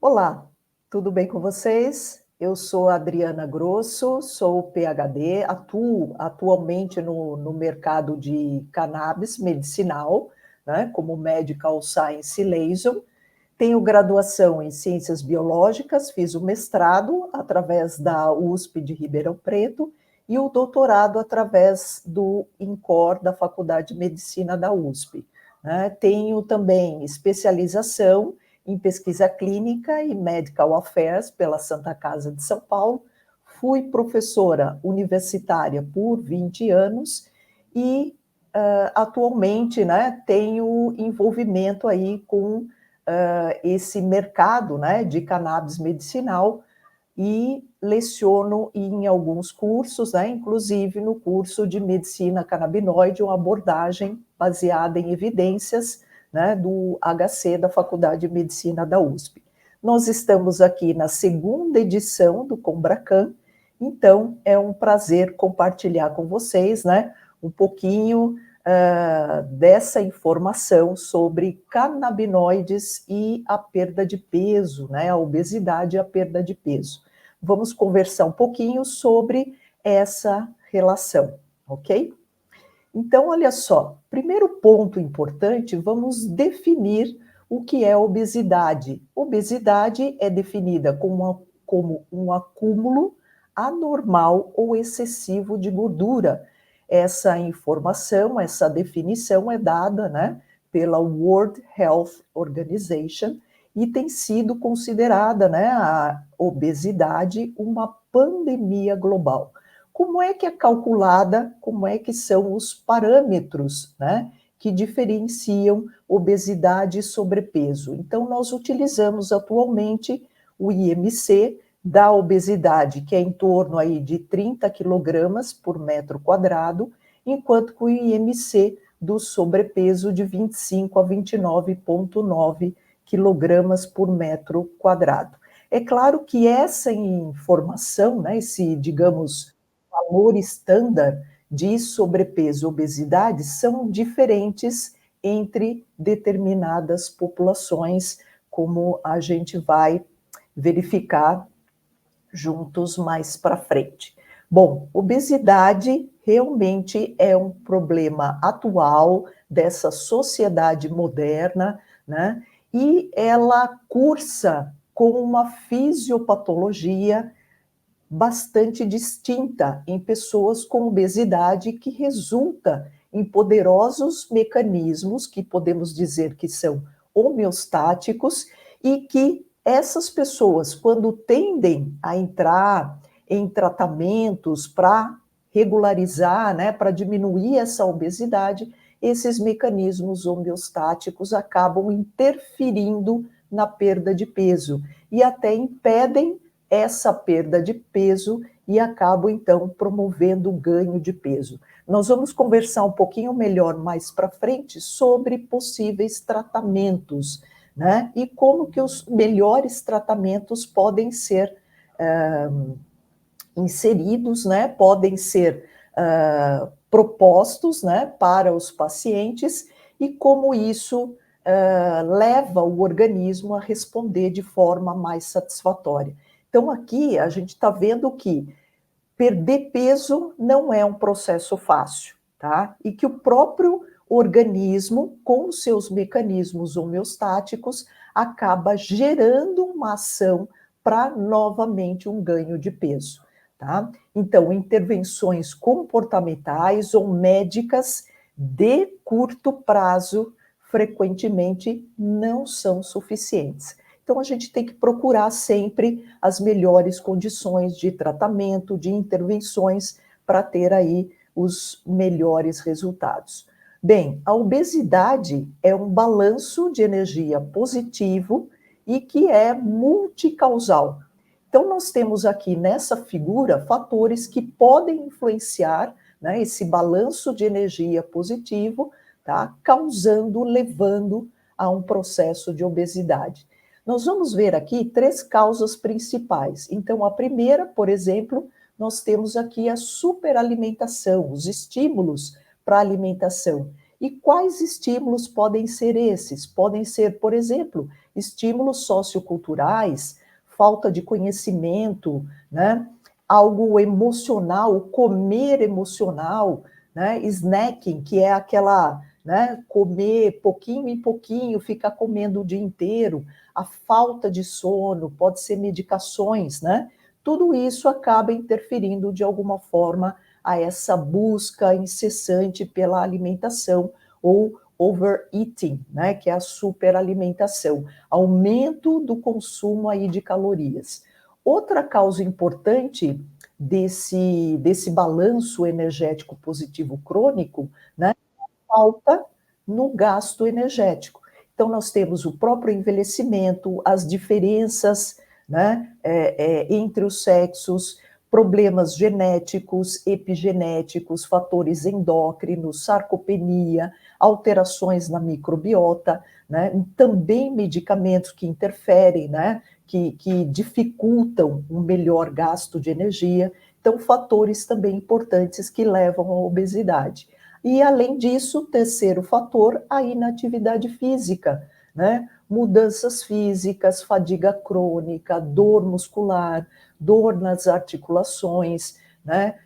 Olá, tudo bem com vocês? Eu sou a Adriana Grosso, sou PhD, atuo atualmente no mercado de cannabis medicinal, né, como Medical Science Liaison. Tenho graduação em Ciências Biológicas, fiz o mestrado através da USP de Ribeirão Preto e o doutorado através do INCOR, da Faculdade de Medicina da USP. Né? Tenho também especialização em pesquisa clínica e medical affairs pela Santa Casa de São Paulo. Fui professora universitária por 20 anos e atualmente, né, tenho envolvimento aí com esse mercado, né, de cannabis medicinal e leciono em alguns cursos, né, inclusive no curso de medicina canabinoide, uma abordagem baseada em evidências, né, do HC da Faculdade de Medicina da USP. Nós estamos aqui na segunda edição do Combracan, então é um prazer compartilhar com vocês, né, um pouquinho dessa informação sobre canabinoides e a perda de peso, né, a obesidade e a perda de peso. Vamos conversar um pouquinho sobre essa relação, ok? Então, olha só, primeiro ponto importante, vamos definir o que é obesidade. Obesidade é definida como um acúmulo anormal ou excessivo de gordura. Essa informação, essa definição é dada, né, pela World Health Organization e tem sido considerada, né, a obesidade uma pandemia global. Como é que é calculada, como é que são os parâmetros, né, que diferenciam obesidade e sobrepeso? Então, nós utilizamos atualmente o IMC da obesidade, que é em torno aí de 30 quilogramas por metro quadrado, enquanto que o IMC do sobrepeso de 25 a 29,9 quilogramas por metro quadrado. É claro que essa informação, né, esse, digamos, valor estándar de sobrepeso e obesidade são diferentes entre determinadas populações, como a gente vai verificar juntos mais para frente. Bom, obesidade realmente é um problema atual dessa sociedade moderna, né? E ela cursa com uma fisiopatologia bastante distinta em pessoas com obesidade, que resulta em poderosos mecanismos que podemos dizer que são homeostáticos e que essas pessoas, quando tendem a entrar em tratamentos para regularizar, né, para diminuir essa obesidade, esses mecanismos homeostáticos acabam interferindo na perda de peso e até impedem essa perda de peso e acabam, então, promovendo o ganho de peso. Nós vamos conversar um pouquinho melhor mais para frente sobre possíveis tratamentos, né? E como que os melhores tratamentos podem ser inseridos, né? Podem ser propostos, né, para os pacientes e como isso leva o organismo a responder de forma mais satisfatória. Então, aqui a gente está vendo que perder peso não é um processo fácil, tá? E que o próprio organismo, com os seus mecanismos homeostáticos, acaba gerando uma ação para novamente um ganho de peso, tá? Então, intervenções comportamentais ou médicas de curto prazo frequentemente não são suficientes. Então, a gente tem que procurar sempre as melhores condições de tratamento, de intervenções, para ter aí os melhores resultados. Bem, a obesidade é um balanço de energia positivo e que é multicausal. Então, nós temos aqui nessa figura fatores que podem influenciar, né, esse balanço de energia positivo, tá, causando, levando a um processo de obesidade. Nós vamos ver aqui três causas principais. Então, a primeira, por exemplo, nós temos aqui a superalimentação, os estímulos para a alimentação. E quais estímulos podem ser esses? Podem ser, por exemplo, estímulos socioculturais, falta de conhecimento, né? Algo emocional, comer emocional, né? Snacking, que é aquela, né, comer pouquinho em pouquinho, ficar comendo o dia inteiro, a falta de sono, pode ser medicações, né? Tudo isso acaba interferindo de alguma forma a essa busca incessante pela alimentação ou overeating, né, que é a superalimentação, aumento do consumo aí de calorias. Outra causa importante desse balanço energético positivo crônico, né, falta no gasto energético. Então, nós temos o próprio envelhecimento, as diferenças, né, entre os sexos, problemas genéticos, epigenéticos, fatores endócrinos, sarcopenia, alterações na microbiota, né, também medicamentos que interferem, né, que dificultam um melhor gasto de energia. Então, fatores também importantes que levam à obesidade. E, além disso, o terceiro fator, a inatividade física, né? Mudanças físicas, fadiga crônica, dor muscular, dor nas articulações, né?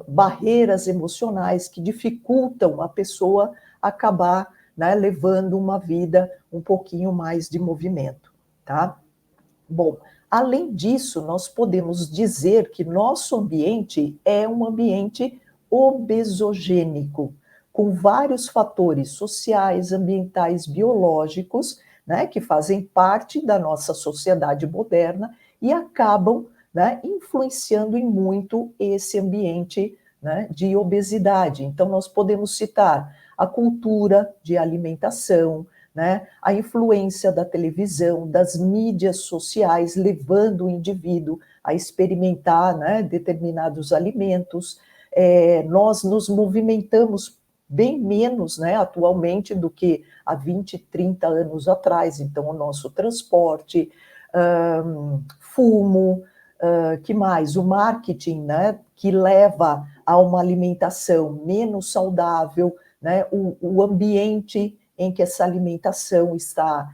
Barreiras emocionais que dificultam a pessoa acabar, né, levando uma vida um pouquinho mais de movimento, tá? Bom, além disso, nós podemos dizer que nosso ambiente é um ambiente obesogênico, com vários fatores sociais, ambientais, biológicos, né, que fazem parte da nossa sociedade moderna e acabam, né, influenciando em muito esse ambiente, né, de obesidade. Então, nós podemos citar a cultura de alimentação, né, a influência da televisão, das mídias sociais, levando o indivíduo a experimentar, né, determinados alimentos. Nós nos movimentamos bem menos, né, atualmente do que há 20, 30 anos atrás. Então, o nosso transporte, fumo, que mais? O marketing, né, que leva a uma alimentação menos saudável, né, o ambiente em que essa alimentação está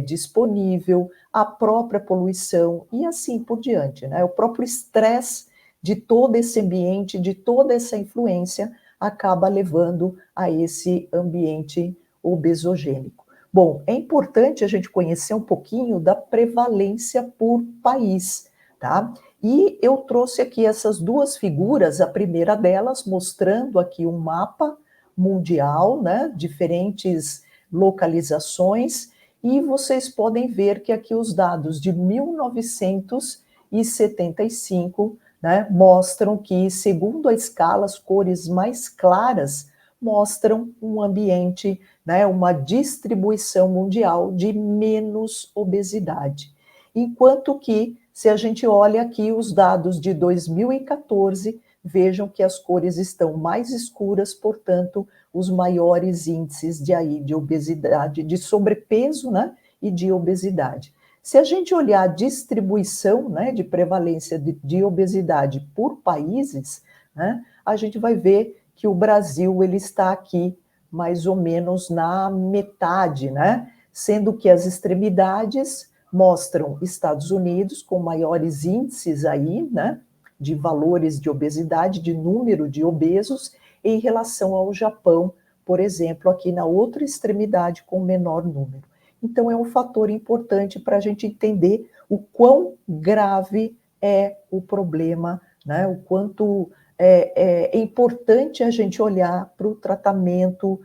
disponível, a própria poluição e assim por diante, né? O próprio estresse de todo esse ambiente, de toda essa influência, acaba levando a esse ambiente obesogênico. Bom, é importante a gente conhecer um pouquinho da prevalência por país, tá? E eu trouxe aqui essas duas figuras, a primeira delas mostrando aqui um mapa mundial, né, diferentes localizações, e vocês podem ver que aqui os dados de 1975, né, mostram que, segundo a escala, as cores mais claras mostram um ambiente, né, uma distribuição mundial de menos obesidade. Enquanto que, se a gente olha aqui os dados de 2014, vejam que as cores estão mais escuras, portanto, os maiores índices de obesidade, de sobrepeso, né, e de obesidade. Se a gente olhar a distribuição, né, de prevalência de obesidade por países, né, a gente vai ver que o Brasil ele está aqui mais ou menos na metade, né, sendo que as extremidades mostram Estados Unidos com maiores índices aí, né, de valores de obesidade, de número de obesos, em relação ao Japão, por exemplo, aqui na outra extremidade com menor número. Então, é um fator importante para a gente entender o quão grave é o problema, né? O quanto é importante a gente olhar para o tratamento,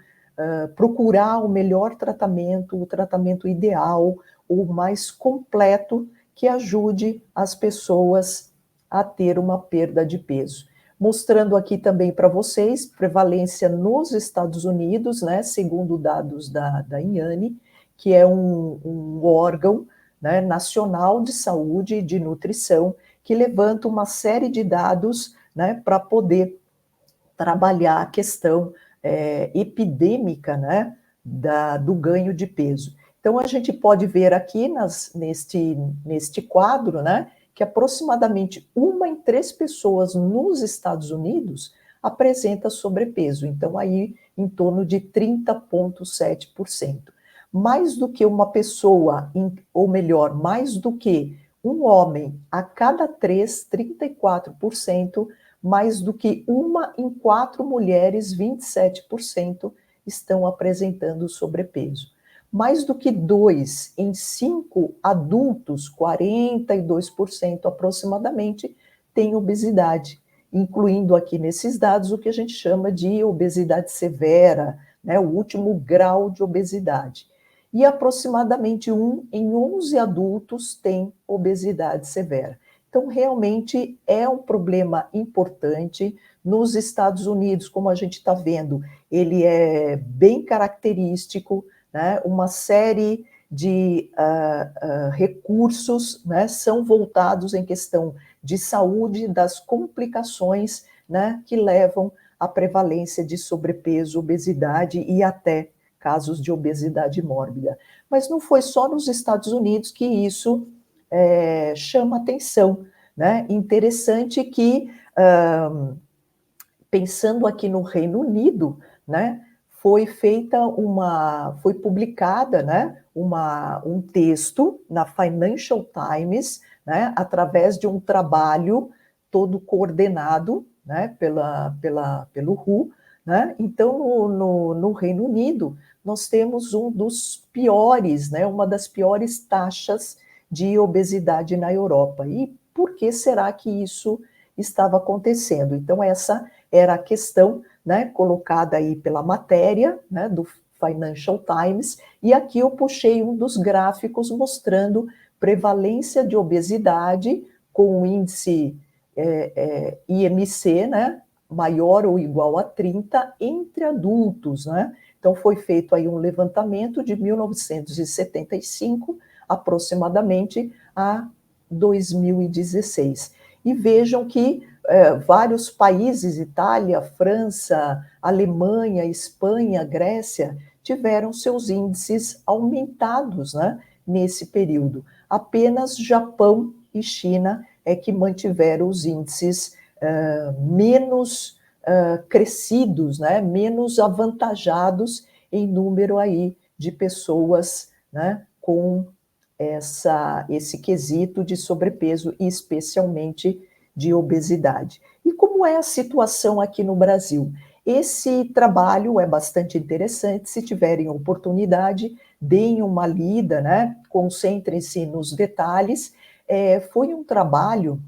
procurar o melhor tratamento, o tratamento ideal, o mais completo, que ajude as pessoas a ter uma perda de peso. Mostrando aqui também para vocês, prevalência nos Estados Unidos, né, segundo dados da INHANE, que é um órgão, né, nacional de saúde e de nutrição, que levanta uma série de dados, né, para poder trabalhar a questão epidêmica, né, do ganho de peso. Então, a gente pode ver aqui neste quadro, né, que aproximadamente 1 em 3 pessoas nos Estados Unidos apresenta sobrepeso. Então, aí, em torno de 30,7%. Mais do que uma pessoa, ou melhor, mais do que um homem a cada 3, 34%, mais do que uma em 4 mulheres, 27%, estão apresentando sobrepeso. Mais do que 2 em 5 adultos, 42% aproximadamente, têm obesidade, incluindo aqui nesses dados o que a gente chama de obesidade severa, né, o último grau de obesidade. E aproximadamente 1 em 11 adultos tem obesidade severa. Então, realmente é um problema importante. Nos Estados Unidos, como a gente está vendo, ele é bem característico, né? Uma série de recursos, né, são voltados em questão de saúde, das complicações, né, que levam à prevalência de sobrepeso, obesidade e até casos de obesidade mórbida. Mas não foi só nos Estados Unidos que isso chama atenção, né? Interessante que, pensando aqui no Reino Unido, né, foi publicada, né, um texto na Financial Times, né, através de um trabalho todo coordenado, né, pelo WHO, né? Então, no Reino Unido, nós temos um dos piores, né, uma das piores taxas de obesidade na Europa. E por que será que isso estava acontecendo? Então, essa era a questão, né, colocada aí pela matéria, né, do Financial Times, e aqui eu puxei um dos gráficos mostrando prevalência de obesidade com o índice IMC, né, maior ou igual a 30 entre adultos, né? Então foi feito aí um levantamento de 1975 aproximadamente a 2016. E vejam que vários países, Itália, França, Alemanha, Espanha, Grécia, tiveram seus índices aumentados, né, nesse período. Apenas Japão e China é que mantiveram os índices menos crescidos, né, menos avantajados em número aí de pessoas, né, com esse quesito de sobrepeso e especialmente de obesidade. E como é a situação aqui no Brasil? Esse trabalho é bastante interessante, se tiverem oportunidade, deem uma lida, né? Concentrem-se nos detalhes. Foi um trabalho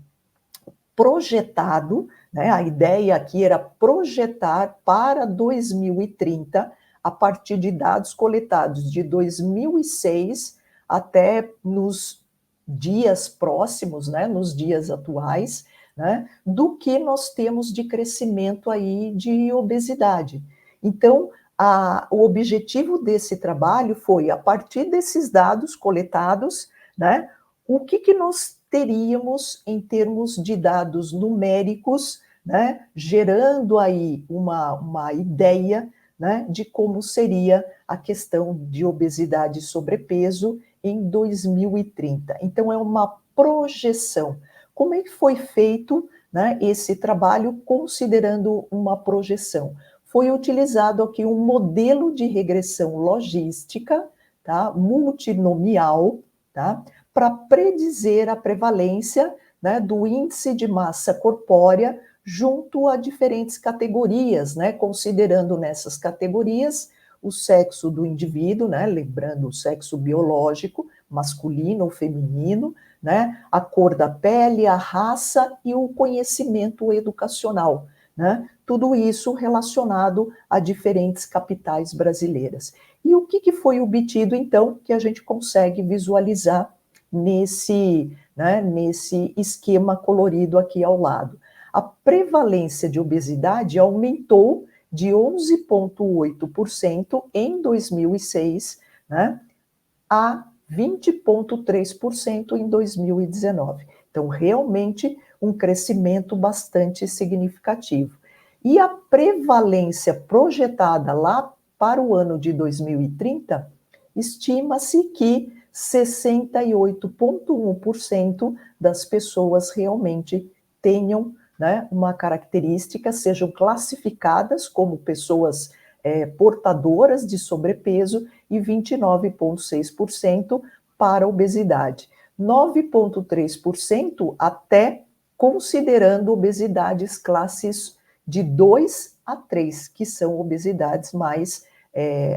projetado, né? A ideia aqui era projetar para 2030, a partir de dados coletados de 2006 até nos dias próximos, né, nos dias atuais, né, do que nós temos de crescimento aí de obesidade. Então, o objetivo desse trabalho foi, a partir desses dados coletados, né, o que nós teríamos em termos de dados numéricos, né, gerando aí uma ideia, né, de como seria a questão de obesidade e sobrepeso em 2030. Então, é uma projeção. Como é que foi feito, né, esse trabalho considerando uma projeção? Foi utilizado aqui um modelo de regressão logística, tá, multinomial, tá, para predizer a prevalência, né, do índice de massa corpórea junto a diferentes categorias, né, considerando nessas categorias o sexo do indivíduo, né, lembrando o sexo biológico, masculino ou feminino, né, a cor da pele, a raça e o conhecimento educacional, né, tudo isso relacionado a diferentes capitais brasileiras. E o que foi obtido, então, que a gente consegue visualizar nesse esquema colorido aqui ao lado? A prevalência de obesidade aumentou de 11,8% em 2006, né, a 20,3% em 2019. Então, realmente, um crescimento bastante significativo. E a prevalência projetada lá para o ano de 2030, estima-se que 68,1% das pessoas realmente tenham, né, uma característica, sejam classificadas como pessoas portadoras de sobrepeso e 29,6% para obesidade. 9,3% até considerando obesidades classes de 2 a 3, que são obesidades mais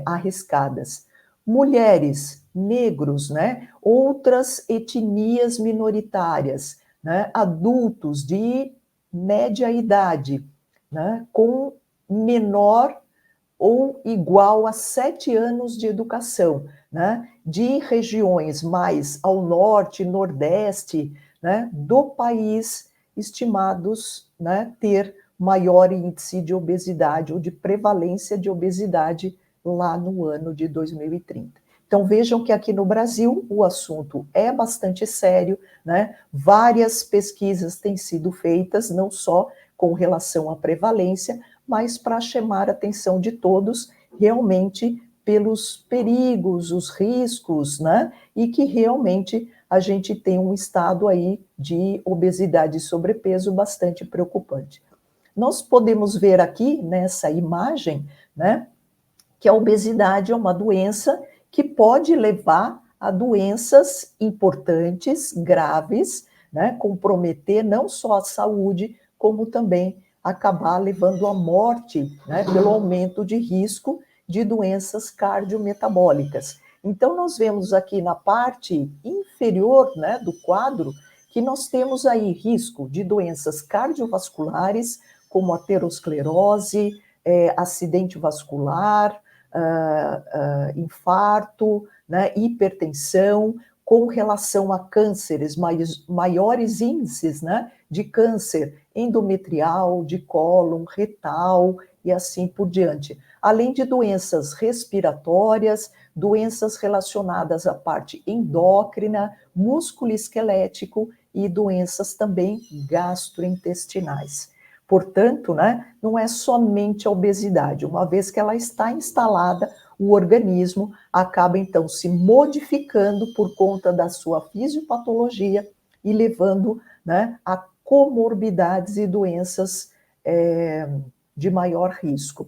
arriscadas. Mulheres, negros, né, outras etnias minoritárias, né, adultos de média idade, né, com menor ou igual a 7 anos de educação, né, de regiões mais ao norte, nordeste, né, do país, estimados, né, ter maior índice de obesidade ou de prevalência de obesidade lá no ano de 2030. Então vejam que aqui no Brasil o assunto é bastante sério, né? Várias pesquisas têm sido feitas, não só com relação à prevalência, mas para chamar a atenção de todos realmente pelos perigos, os riscos, né? E que realmente a gente tem um estado aí de obesidade e sobrepeso bastante preocupante. Nós podemos ver aqui nessa imagem, né, que a obesidade é uma doença que pode levar a doenças importantes, graves, né, comprometer não só a saúde, como também acabar levando à morte, né, pelo aumento de risco de doenças cardiometabólicas. Então, nós vemos aqui na parte inferior, né, do quadro que nós temos aí risco de doenças cardiovasculares, como aterosclerose, acidente vascular, infarto, né, hipertensão, com relação a cânceres, maiores índices, né, de câncer endometrial, de cólon, retal e assim por diante. Além de doenças respiratórias, doenças relacionadas à parte endócrina, músculo-esquelético e doenças também gastrointestinais. Portanto, né, não é somente a obesidade, uma vez que ela está instalada, o organismo acaba então se modificando por conta da sua fisiopatologia e levando, né, a comorbidades e doenças de maior risco.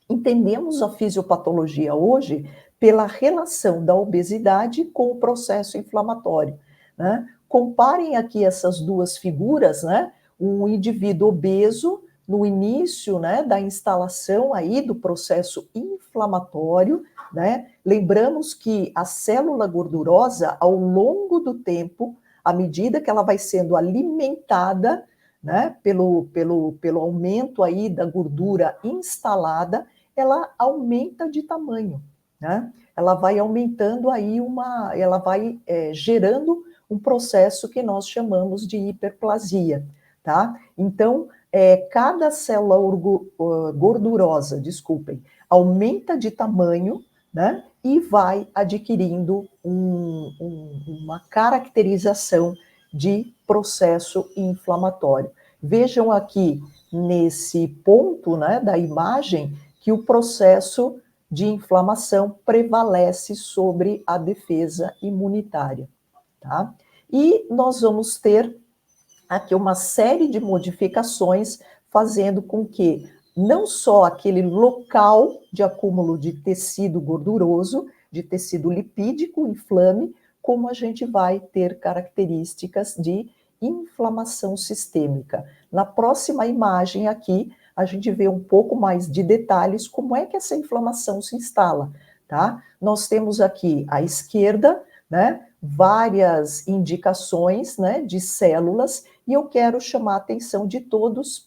Entendemos a fisiopatologia hoje pela relação da obesidade com o processo inflamatório, né? Comparem aqui essas duas figuras, né? Um indivíduo obeso no início, né, da instalação aí do processo inflamatório, né? Lembramos que a célula gordurosa, ao longo do tempo, à medida que ela vai sendo alimentada, né, pelo aumento aí da gordura instalada, ela aumenta de tamanho, né? Ela vai aumentando aí ela vai gerando um processo que nós chamamos de hiperplasia, tá? Então, cada célula gordurosa, desculpem, aumenta de tamanho, né? E vai adquirindo uma caracterização de processo inflamatório. Vejam aqui nesse ponto, né, da imagem que o processo de inflamação prevalece sobre a defesa imunitária, tá? E nós vamos ter aqui uma série de modificações fazendo com que não só aquele local de acúmulo de tecido gorduroso, de tecido lipídico, inflame, como a gente vai ter características de inflamação sistêmica. Na próxima imagem aqui, a gente vê um pouco mais de detalhes como é que essa inflamação se instala, tá? Nós temos aqui à esquerda, né, várias indicações, né, de células, e eu quero chamar a atenção de todos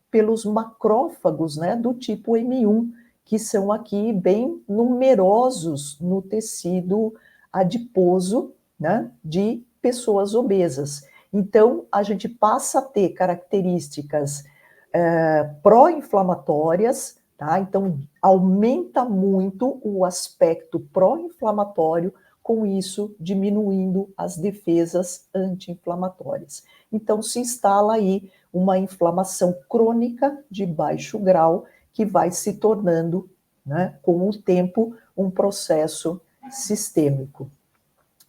pelos macrófagos, né, do tipo M1, que são aqui bem numerosos no tecido adiposo, né, de pessoas obesas. Então, a gente passa a ter características pró-inflamatórias, tá? Então, aumenta muito o aspecto pró-inflamatório, com isso diminuindo as defesas anti-inflamatórias. Então, se instala aí uma inflamação crônica de baixo grau, que vai se tornando, né, com o tempo, um processo sistêmico.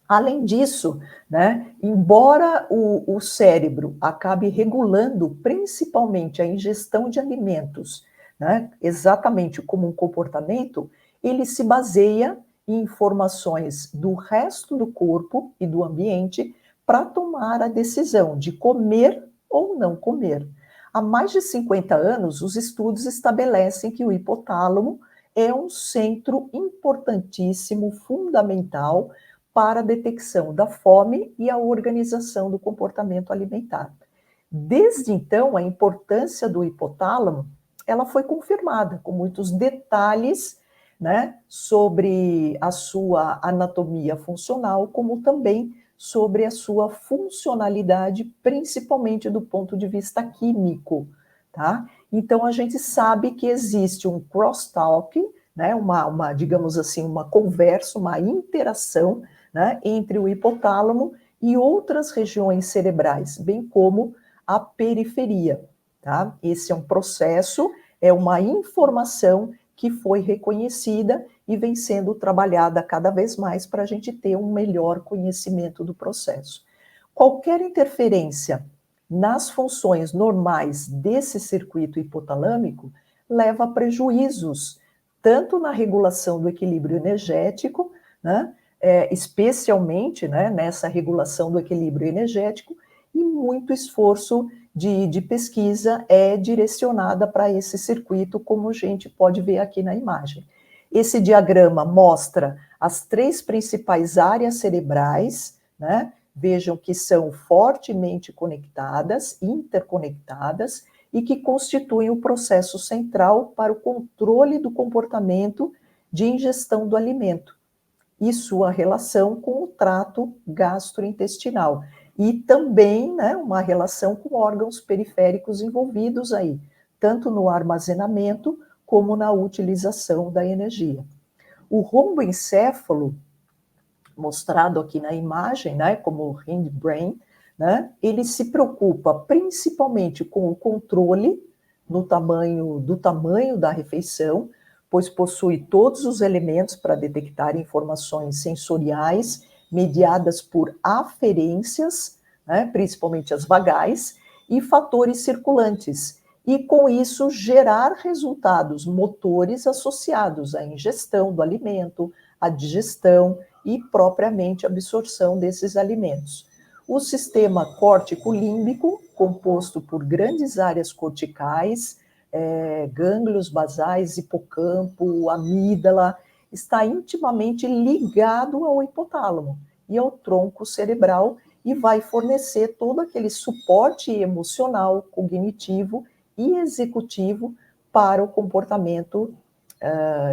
Além disso, né, embora o cérebro acabe regulando principalmente a ingestão de alimentos, né, exatamente como um comportamento, ele se baseia em informações do resto do corpo e do ambiente para tomar a decisão de comer ou não comer. Há mais de 50 anos, os estudos estabelecem que o hipotálamo é um centro importantíssimo, fundamental, para a detecção da fome e a organização do comportamento alimentar. Desde então, a importância do hipotálamo, ela foi confirmada com muitos detalhes, né, sobre a sua anatomia funcional, como também sobre a sua funcionalidade, principalmente do ponto de vista químico, tá? Então, a gente sabe que existe um crosstalk, né, digamos assim, uma conversa, uma interação, né, entre o hipotálamo e outras regiões cerebrais, bem como a periferia, tá? Esse é um processo, é uma informação que foi reconhecida e vem sendo trabalhada cada vez mais para a gente ter um melhor conhecimento do processo. Qualquer interferência nas funções normais desse circuito hipotalâmico leva a prejuízos, tanto na regulação do equilíbrio energético, né, especialmente, né, nessa regulação do equilíbrio energético, e muito esforço de pesquisa é direcionada para esse circuito, como a gente pode ver aqui na imagem. Esse diagrama mostra as 3 principais áreas cerebrais, né? Vejam que são fortemente conectadas, interconectadas, e que constituem o processo central para o controle do comportamento de ingestão do alimento e sua relação com o trato gastrointestinal. E também, né, uma relação com órgãos periféricos envolvidos aí, tanto no armazenamento como na utilização da energia. O romboencéfalo, mostrado aqui na imagem, né, como hindbrain, né, ele se preocupa principalmente com o controle do tamanho da refeição, pois possui todos os elementos para detectar informações sensoriais mediadas por aferências, né, principalmente as vagais, e fatores circulantes, e com isso gerar resultados motores associados à ingestão do alimento, à digestão e propriamente a absorção desses alimentos. O sistema córtico-límbico, composto por grandes áreas corticais, gânglios basais, hipocampo, amígdala, está intimamente ligado ao hipotálamo e ao tronco cerebral e vai fornecer todo aquele suporte emocional, cognitivo e executivo para o comportamento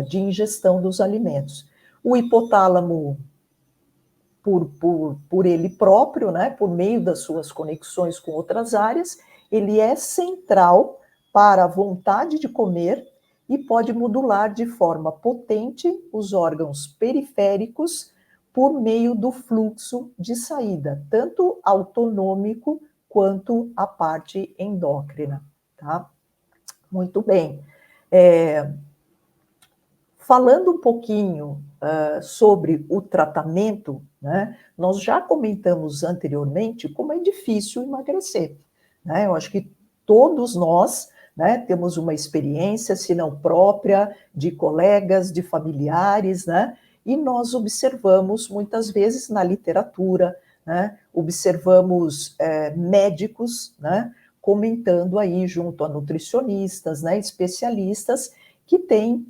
de ingestão dos alimentos. O hipotálamo, por ele próprio, né, por meio das suas conexões com outras áreas, ele é central para a vontade de comer e pode modular de forma potente os órgãos periféricos por meio do fluxo de saída, tanto autonômico quanto a parte endócrina, tá? Muito bem. Falando um pouquinho sobre o tratamento, né, nós já comentamos anteriormente como é difícil emagrecer, né? Eu acho que todos nós, né, temos uma experiência, se não própria, de colegas, de familiares, né? E nós observamos muitas vezes na literatura, né, observamos médicos, né, comentando aí junto a nutricionistas, né, especialistas que têm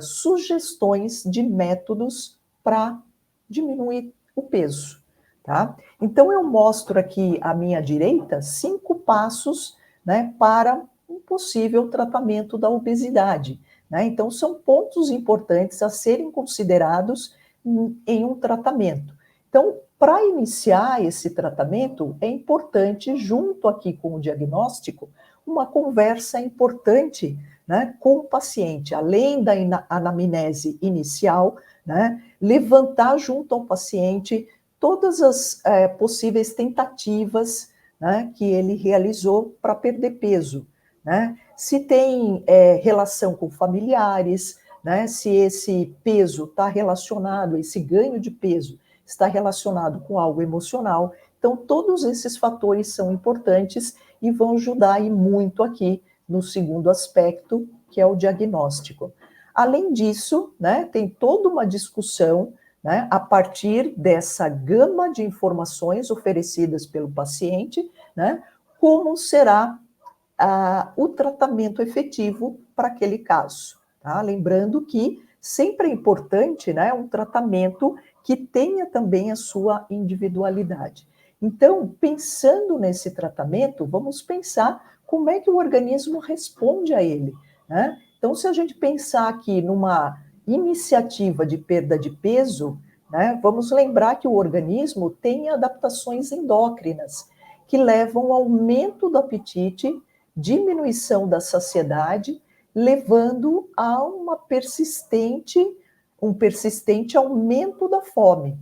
sugestões de métodos para diminuir o peso, tá? Então, eu mostro aqui à minha direita 5 passos, né, para um possível tratamento da obesidade, né? Então, são pontos importantes a serem considerados em um tratamento. Então, para iniciar esse tratamento, é importante, junto aqui com o diagnóstico, uma conversa importante, né, com o paciente, além da anamnese inicial, né, levantar junto ao paciente todas as possíveis tentativas, né, que ele realizou para perder peso, né? Se tem relação com familiares, né, se esse peso está relacionado, esse ganho de peso está relacionado com algo emocional. Então, todos esses fatores são importantes e vão ajudar aí muito aqui no segundo aspecto, que é o diagnóstico. Além disso, né, tem toda uma discussão, né, a partir dessa gama de informações oferecidas pelo paciente, né, como será o tratamento efetivo para aquele caso. Tá? Lembrando que sempre é importante, né, um tratamento que tenha também a sua individualidade. Então, pensando nesse tratamento, vamos pensar como é que o organismo responde a ele, né? Então, se a gente pensar aqui numa iniciativa de perda de peso, né, vamos lembrar que o organismo tem adaptações endócrinas que levam ao aumento do apetite, diminuição da saciedade, levando a um persistente aumento da fome.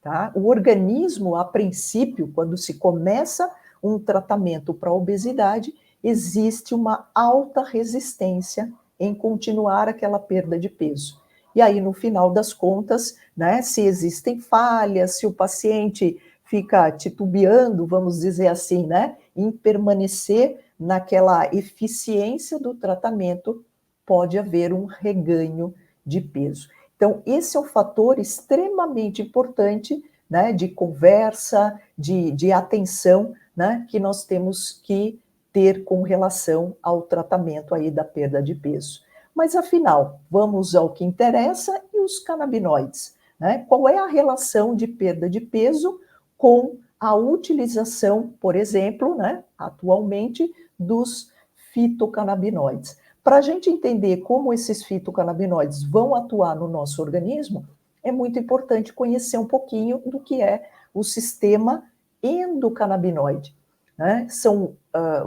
Tá? O organismo, a princípio, quando se começa um tratamento para a obesidade, existe uma alta resistência em continuar aquela perda de peso. E aí, no final das contas, né, se existem falhas, se o paciente fica titubeando, vamos dizer assim, né, em permanecer naquela eficiência do tratamento, pode haver um reganho de peso. Então, esse é um fator extremamente importante, né, de conversa, de atenção, né, que nós temos que ter com relação ao tratamento aí da perda de peso. Mas, afinal, vamos ao que interessa e os canabinoides, né? Qual é a relação de perda de peso com a utilização, por exemplo, né, atualmente, dos fitocannabinoides? Para a gente entender como esses fitocannabinoides vão atuar no nosso organismo, é muito importante conhecer um pouquinho do que é o sistema endocannabinoide. Né? São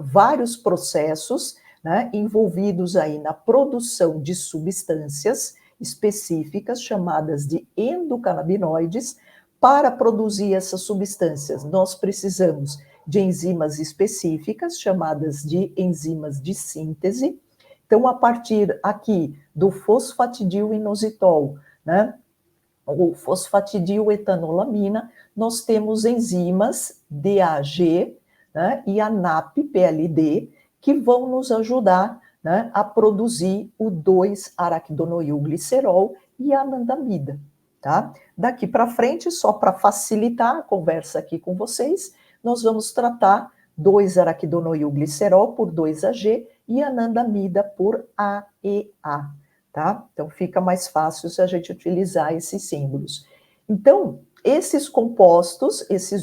vários processos, né, envolvidos aí na produção de substâncias específicas chamadas de endocannabinoides. Para produzir essas substâncias, nós precisamos de enzimas específicas chamadas de enzimas de síntese. Então, a partir aqui do fosfatidil-inositol, né, ou fosfatidil-etanolamina, nós temos enzimas DAG, né, e ANAP-PLD, que vão nos ajudar, né, a produzir o 2-araquidonoilglicerol e a anandamida. Tá? Daqui para frente, só para facilitar a conversa aqui com vocês, nós vamos tratar 2-araquidonoilglicerol por 2-AG e anandamida por AEA. Tá? Então, fica mais fácil se a gente utilizar esses símbolos. Então, esses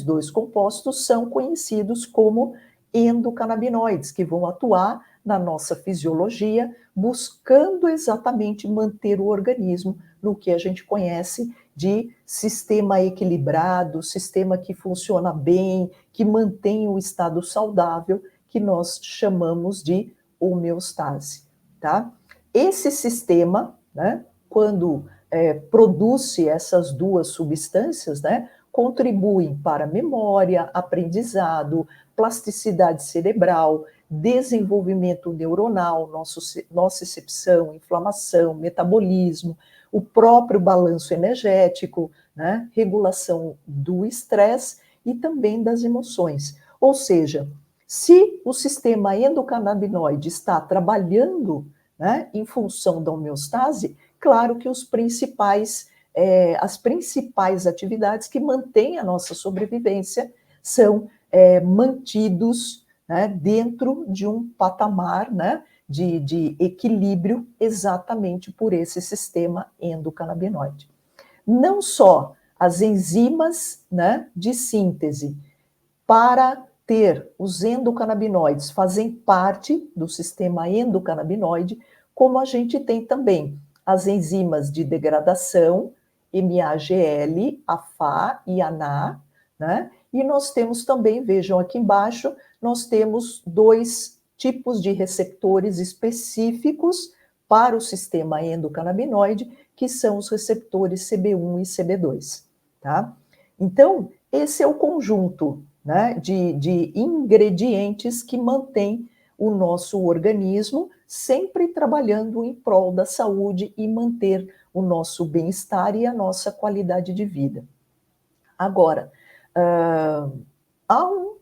dois compostos, são conhecidos como endocannabinoides, que vão atuar na nossa fisiologia, buscando exatamente manter o organismo no que a gente conhece de sistema equilibrado, sistema que funciona bem, que mantém o estado saudável, que nós chamamos de homeostase, tá? Esse sistema, né, quando produz essas duas substâncias, né, contribuem para memória, aprendizado, plasticidade cerebral, desenvolvimento neuronal, nocicepção, inflamação, metabolismo, o próprio balanço energético, né, regulação do estresse e também das emoções. Ou seja, se o sistema endocannabinoide está trabalhando, né, em função da homeostase, claro que as principais atividades que mantêm a nossa sobrevivência são mantidos, né, dentro de um patamar, né, de equilíbrio, exatamente por esse sistema endocannabinoide. Não só as enzimas, né, de síntese para ter os endocannabinoides fazem parte do sistema endocannabinoide, como a gente tem também as enzimas de degradação, MAGL, AFA e ANA, né? E nós temos também, vejam aqui embaixo, nós temos dois tipos de receptores específicos para o sistema endocannabinoide, que são os receptores CB1 e CB2, tá? Então, esse é o conjunto, né, de ingredientes que mantém o nosso organismo sempre trabalhando em prol da saúde e manter o nosso bem-estar e a nossa qualidade de vida. Agora, há um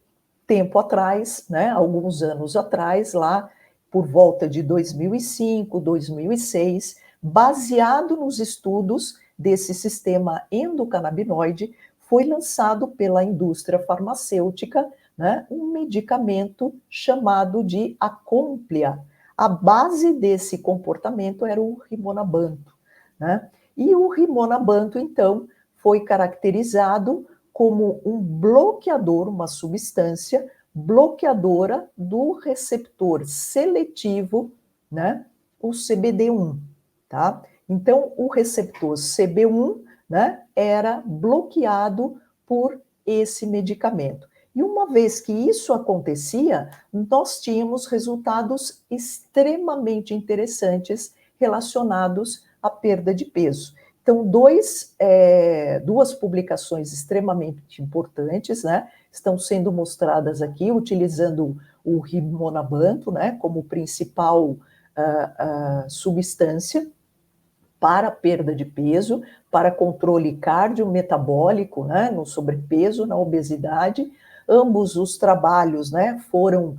tempo atrás, né, alguns anos atrás, lá por volta de 2005, 2006, baseado nos estudos desse sistema endocannabinoide, foi lançado pela indústria farmacêutica, né, um medicamento chamado de Acomplia. A base desse comportamento era o rimonabanto, né? E o rimonabanto, então, foi caracterizado como um bloqueador, uma substância bloqueadora do receptor seletivo, né, o CBD1, tá? Então, o receptor CB1, né, era bloqueado por esse medicamento. E uma vez que isso acontecia, nós tínhamos resultados extremamente interessantes relacionados à perda de peso. Então, duas publicações extremamente importantes, né, estão sendo mostradas aqui, utilizando o rimonabanto, né, como principal substância para perda de peso, para controle cardiometabólico, né, no sobrepeso, na obesidade. Ambos os trabalhos, né, foram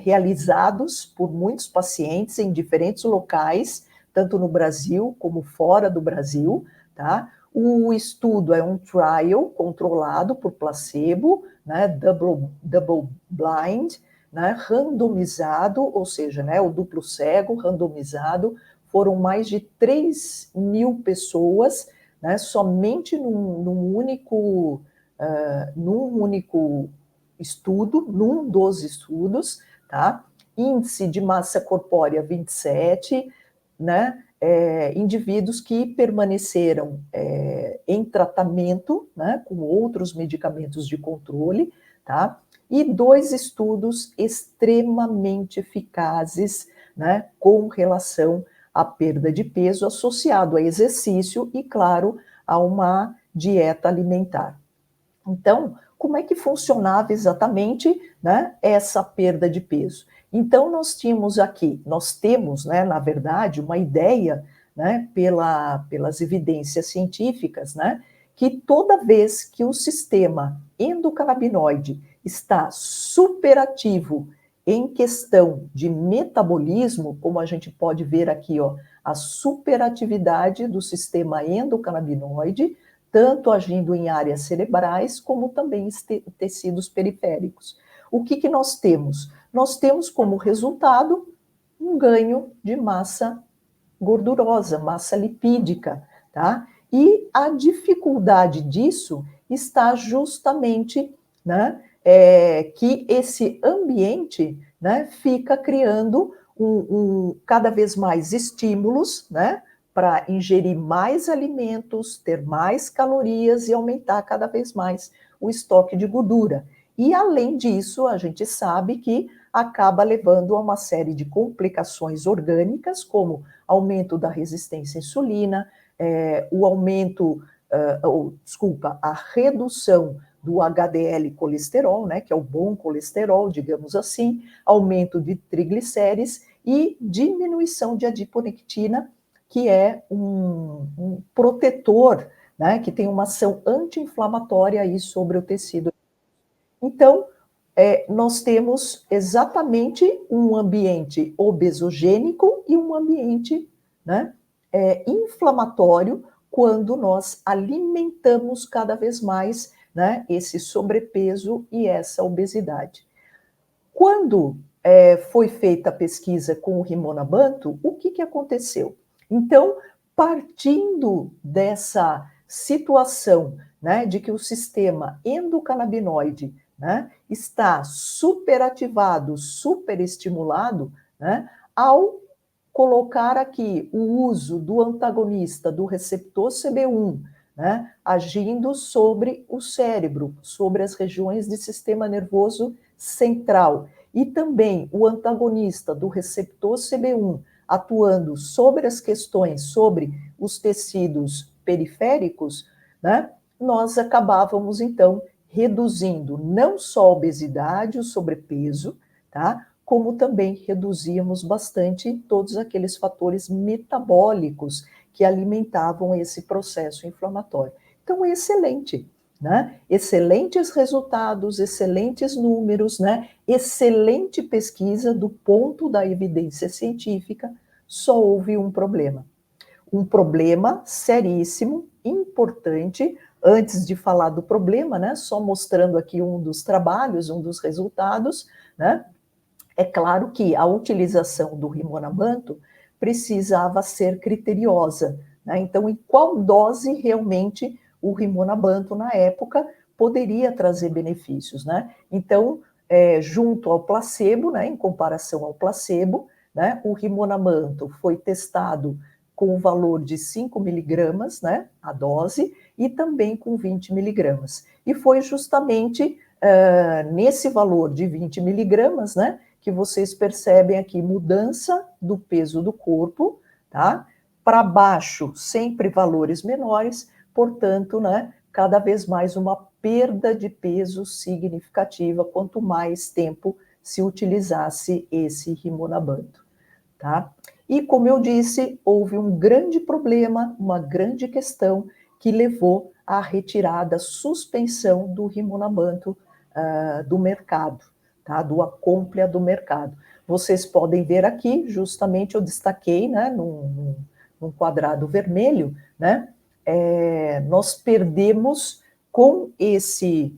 realizados por muitos pacientes em diferentes locais, tanto no Brasil como fora do Brasil, tá? O estudo é um trial controlado por placebo, né, double blind, né, randomizado, ou seja, né, o duplo cego randomizado. Foram mais de 3.000 pessoas, né, somente num único estudo, num dos estudos, tá? Índice de massa corpórea 27, né? Indivíduos que permaneceram em tratamento, né, com outros medicamentos de controle, tá? E 2 estudos extremamente eficazes, né, com relação à perda de peso associado a exercício e, claro, a uma dieta alimentar. Então, como é que funcionava exatamente, né, essa perda de peso? Então, nós temos, né, na verdade, uma ideia, né, pelas evidências científicas, né, que toda vez que o sistema endocannabinoide está superativo em questão de metabolismo, como a gente pode ver aqui, ó, a superatividade do sistema endocannabinoide, tanto agindo em áreas cerebrais como também em tecidos periféricos. O que nós temos? Nós temos como resultado um ganho de massa gordurosa, massa lipídica, tá? E a dificuldade disso está justamente, né, que esse ambiente, né, fica criando cada vez mais estímulos, né, para ingerir mais alimentos, ter mais calorias e aumentar cada vez mais o estoque de gordura. E, além disso, a gente sabe que acaba levando a uma série de complicações orgânicas, como aumento da resistência à insulina, o aumento, a redução do HDL colesterol, né, que é o bom colesterol, digamos assim, aumento de triglicérides e diminuição de adiponectina, que é um protetor, né, que tem uma ação anti-inflamatória aí sobre o tecido. Então, nós temos exatamente um ambiente obesogênico e um ambiente, né, inflamatório quando nós alimentamos cada vez mais, né, esse sobrepeso e essa obesidade. Quando foi feita a pesquisa com o rimonabanto, o que aconteceu? Então, partindo dessa situação, né, de que o sistema endocannabinoide, né, está superativado, superestimulado, né, ao colocar aqui o uso do antagonista do receptor CB1, né, agindo sobre o cérebro, sobre as regiões do sistema nervoso central, e também o antagonista do receptor CB1 atuando sobre as questões, sobre os tecidos periféricos, né, nós acabávamos, então, reduzindo não só a obesidade, o sobrepeso, tá, como também reduzíamos bastante todos aqueles fatores metabólicos que alimentavam esse processo inflamatório. Então, é excelente, né? Excelentes resultados, excelentes números, né? Excelente pesquisa do ponto da evidência científica, só houve um problema seríssimo, importante. Antes de falar do problema, né, só mostrando aqui um dos trabalhos, um dos resultados, né, é claro que a utilização do rimonabant precisava ser criteriosa, né, então em qual dose realmente o rimonabant na época poderia trazer benefícios, né, então junto ao placebo, né, em comparação ao placebo, né, o rimonabant foi testado com o valor de 5 miligramas, né, a dose, e também com 20 miligramas. E foi justamente nesse valor de 20 miligramas, né, que vocês percebem aqui mudança do peso do corpo, tá? Para baixo, sempre valores menores, portanto, né, cada vez mais uma perda de peso significativa, quanto mais tempo se utilizasse esse rimonabant, tá? E, como eu disse, houve um grande problema, uma grande questão que levou à retirada, suspensão do rimonabant do mercado, tá? Do Acomplia do mercado. Vocês podem ver aqui, justamente eu destaquei, né, num quadrado vermelho, né, nós perdemos com esse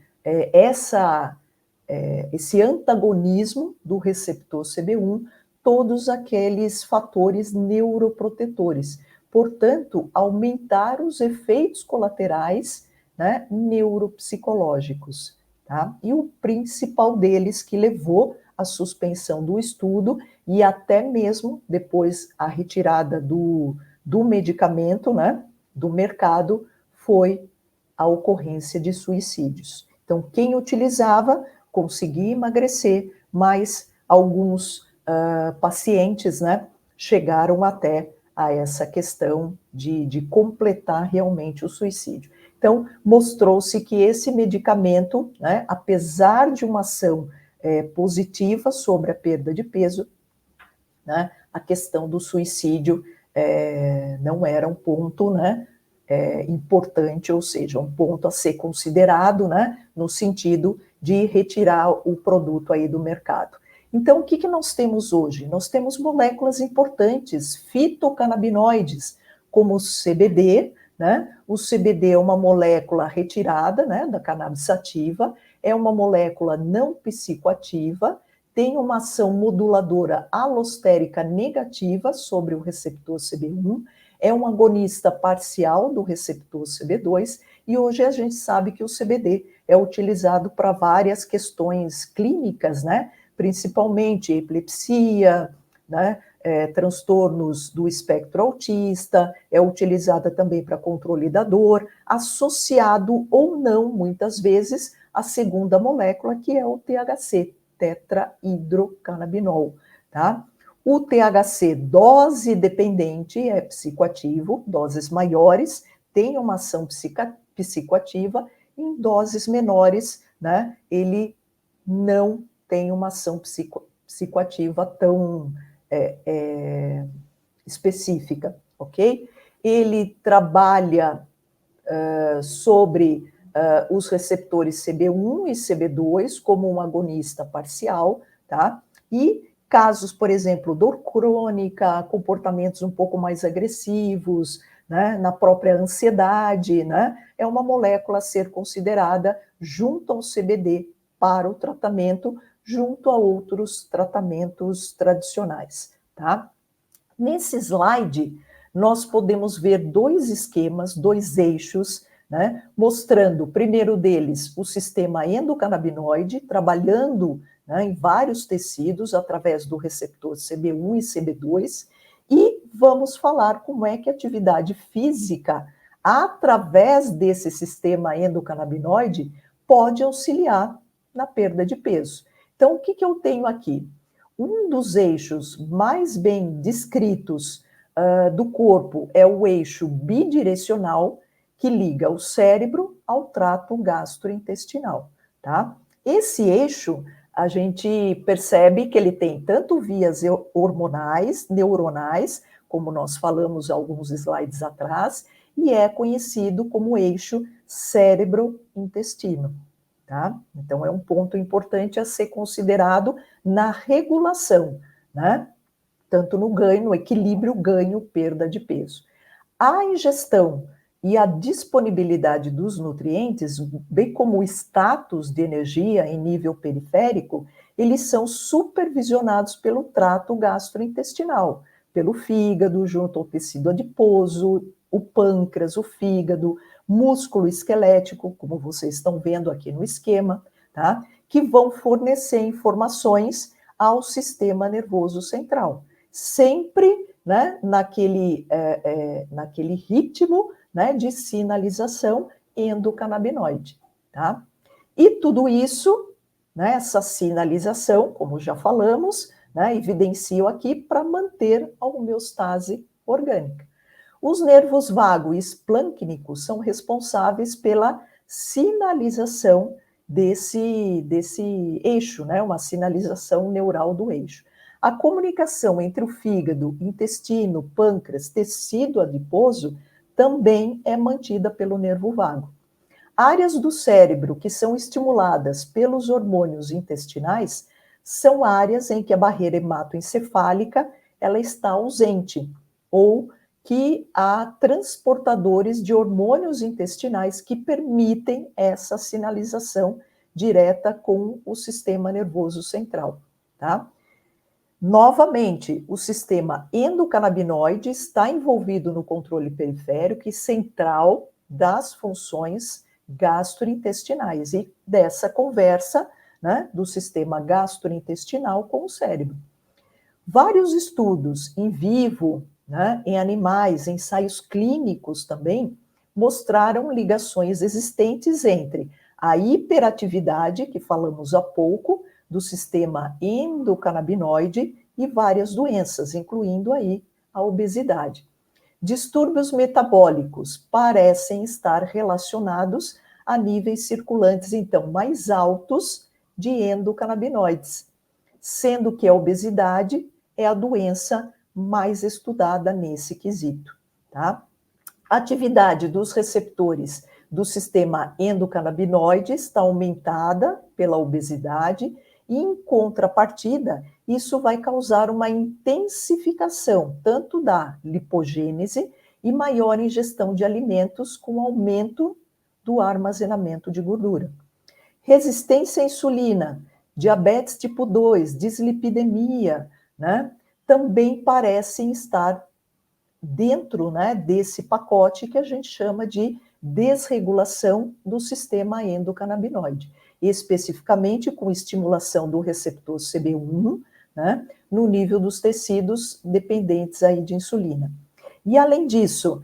antagonismo do receptor CB1 todos aqueles fatores neuroprotetores. Portanto, aumentar os efeitos colaterais, né, neuropsicológicos. Tá? E o principal deles que levou à suspensão do estudo e até mesmo depois a retirada do medicamento, né, do mercado, foi a ocorrência de suicídios. Então, quem utilizava conseguia emagrecer, mas alguns pacientes, né, chegaram até a essa questão de completar realmente o suicídio. Então, mostrou-se que esse medicamento, né, apesar de uma ação positiva sobre a perda de peso, né, a questão do suicídio não era um ponto, né, importante, ou seja, um ponto a ser considerado, né, no sentido de retirar o produto aí do mercado. Então, o que nós temos hoje? Nós temos moléculas importantes, fitocannabinoides, como o CBD, né? O CBD é uma molécula retirada, né, da cannabis sativa, é uma molécula não psicoativa, tem uma ação moduladora alostérica negativa sobre o receptor CB1, é um agonista parcial do receptor CB2, e hoje a gente sabe que o CBD é utilizado para várias questões clínicas, né? Principalmente epilepsia, né? Transtornos do espectro autista, é utilizada também para controle da dor, associado ou não, muitas vezes, à segunda molécula, que é o THC, tetrahidrocannabinol, tá? O THC, dose dependente, é psicoativo, doses maiores tem uma ação psicoativa, em doses menores, né, ele não tem uma ação psicoativa tão específica, ok? Ele trabalha sobre os receptores CB1 e CB2 como um agonista parcial, tá? E casos, por exemplo, dor crônica, comportamentos um pouco mais agressivos, né, na própria ansiedade, né, é uma molécula a ser considerada junto ao CBD para o tratamento, junto a outros tratamentos tradicionais, tá? Nesse slide, nós podemos ver dois esquemas, dois eixos, né, mostrando, o primeiro deles, o sistema endocannabinoide, trabalhando, né, em vários tecidos através do receptor CB1 e CB2, e vamos falar como é que a atividade física, através desse sistema endocannabinoide, pode auxiliar na perda de peso. Então, o que eu tenho aqui? Um dos eixos mais bem descritos do corpo é o eixo bidirecional, que liga o cérebro ao trato gastrointestinal, tá? Esse eixo, a gente percebe que ele tem tanto vias hormonais, neuronais, como nós falamos alguns slides atrás, e é conhecido como eixo cérebro-intestino, tá? Então, é um ponto importante a ser considerado na regulação, né? Tanto no ganho, no equilíbrio, ganho, perda de peso. A ingestão e a disponibilidade dos nutrientes, bem como o status de energia em nível periférico, eles são supervisionados pelo trato gastrointestinal, pelo fígado, junto ao tecido adiposo, o pâncreas, o fígado, músculo esquelético, como vocês estão vendo aqui no esquema, tá? Que vão fornecer informações ao sistema nervoso central. Sempre, né, naquele ritmo, né, de sinalização endocannabinoide, tá? E tudo isso, né, essa sinalização, como já falamos, né, evidencio aqui para manter a homeostase orgânica. Os nervos vago e esplâncnico são responsáveis pela sinalização desse eixo, né, uma sinalização neural do eixo. A comunicação entre o fígado, intestino, pâncreas, tecido adiposo também é mantida pelo nervo vago. Áreas do cérebro que são estimuladas pelos hormônios intestinais são áreas em que a barreira hematoencefálica ela está ausente, ou que há transportadores de hormônios intestinais que permitem essa sinalização direta com o sistema nervoso central, tá? Novamente, o sistema endocannabinoide está envolvido no controle periférico e central das funções gastrointestinais e dessa conversa, né, do sistema gastrointestinal com o cérebro. Vários estudos em vivo, né, em animais, ensaios clínicos também, mostraram ligações existentes entre a hiperatividade, que falamos há pouco, do sistema endocannabinoide e várias doenças, incluindo aí a obesidade. Distúrbios metabólicos parecem estar relacionados a níveis circulantes, então, mais altos de endocannabinoides, sendo que a obesidade é a doença mais estudada nesse quesito, tá? A atividade dos receptores do sistema endocannabinoide está aumentada pela obesidade e, em contrapartida, isso vai causar uma intensificação tanto da lipogênese e maior ingestão de alimentos com aumento do armazenamento de gordura. Resistência à insulina, diabetes tipo 2, dislipidemia, né, também parecem estar dentro, né, desse pacote que a gente chama de desregulação do sistema endocannabinoide, especificamente com estimulação do receptor CB1, né, no nível dos tecidos dependentes aí de insulina. E, além disso,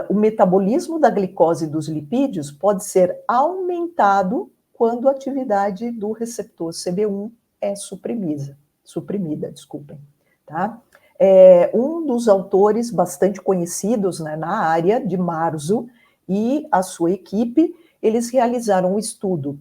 o metabolismo da glicose e dos lipídios pode ser aumentado quando a atividade do receptor CB1 é suprimida, desculpem, tá? Um dos autores bastante conhecidos, né, na área, de Marzo, e a sua equipe, eles realizaram um estudo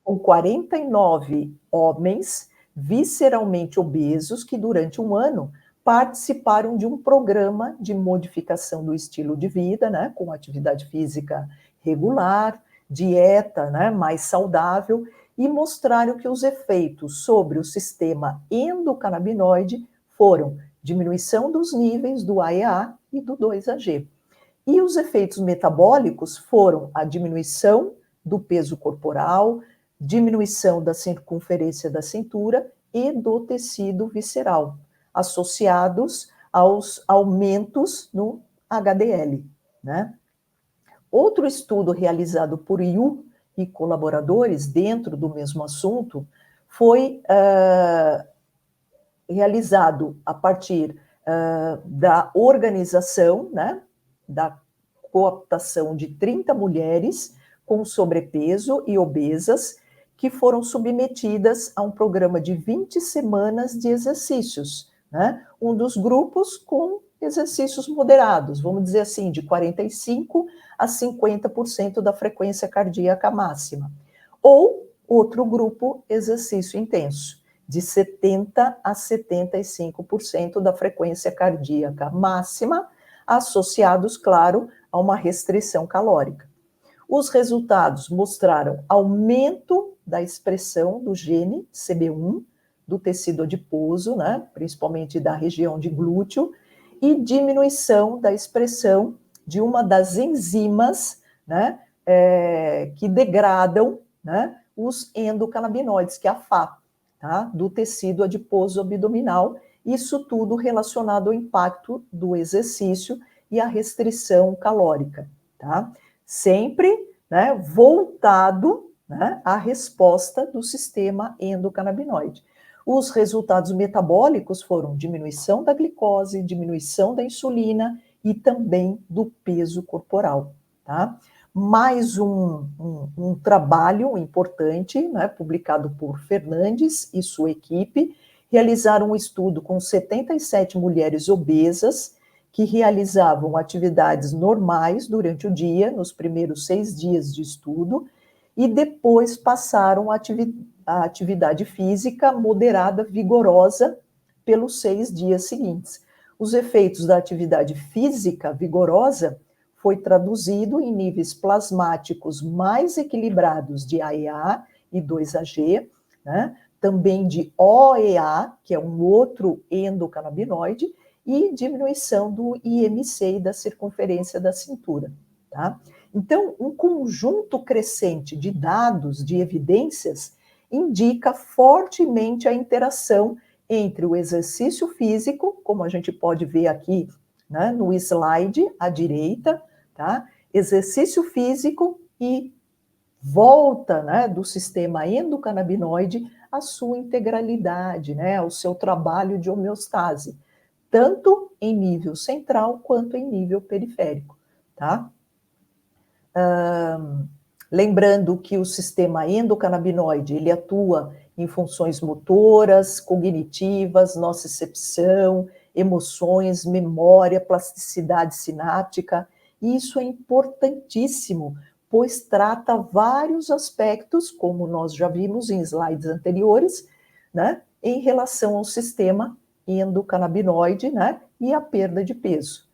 com 49 homens visceralmente obesos que, durante um ano, participaram de um programa de modificação do estilo de vida, né, com atividade física regular, dieta, né, mais saudável, e mostraram que os efeitos sobre o sistema endocannabinoide foram diminuição dos níveis do AEA e do 2AG. E os efeitos metabólicos foram a diminuição do peso corporal, diminuição da circunferência da cintura e do tecido visceral, associados aos aumentos no HDL, né? Outro estudo realizado por Yu e colaboradores dentro do mesmo assunto foi realizado a partir da organização, né, da cooptação de 30 mulheres com sobrepeso e obesas que foram submetidas a um programa de 20 semanas de exercícios, né? Um dos grupos com exercícios moderados, vamos dizer assim, de 45% a 50% da frequência cardíaca máxima. Ou outro grupo, exercício intenso, de 70% a 75% da frequência cardíaca máxima, associados, claro, a uma restrição calórica. Os resultados mostraram aumento da expressão do gene CB1 do tecido adiposo, né, principalmente da região de glúteo, e diminuição da expressão de uma das enzimas, né, que degradam, né, os endocannabinoides, que é a FA, tá, do tecido adiposo abdominal. Isso tudo relacionado ao impacto do exercício e à restrição calórica, tá? Sempre, né, voltado, né, à resposta do sistema endocannabinoide. Os resultados metabólicos foram diminuição da glicose, diminuição da insulina e também do peso corporal, tá? Mais um trabalho importante, né, publicado por Fernandes e sua equipe, realizaram um estudo com 77 mulheres obesas que realizavam atividades normais durante o dia, nos primeiros 6 dias de estudo, e depois passaram a atividade física moderada, vigorosa, pelos 6 dias seguintes. Os efeitos da atividade física vigorosa foi traduzido em níveis plasmáticos mais equilibrados de AEA e 2AG, né? Também de OEA, que é um outro endocannabinoide, e diminuição do IMC e da circunferência da cintura, tá? Então, um conjunto crescente de dados, de evidências, indica fortemente a interação entre o exercício físico, como a gente pode ver aqui, né, no slide à direita, tá? Exercício físico e volta, né, do sistema endocannabinoide à sua integralidade, né, ao seu trabalho de homeostase, tanto em nível central quanto em nível periférico, tá? Lembrando que o sistema endocannabinoide, ele atua em funções motoras, cognitivas, nocicepção, emoções, memória, plasticidade sináptica. E isso é importantíssimo, pois trata vários aspectos, como nós já vimos em slides anteriores, né, em relação ao sistema endocannabinoide, né, e a perda de peso.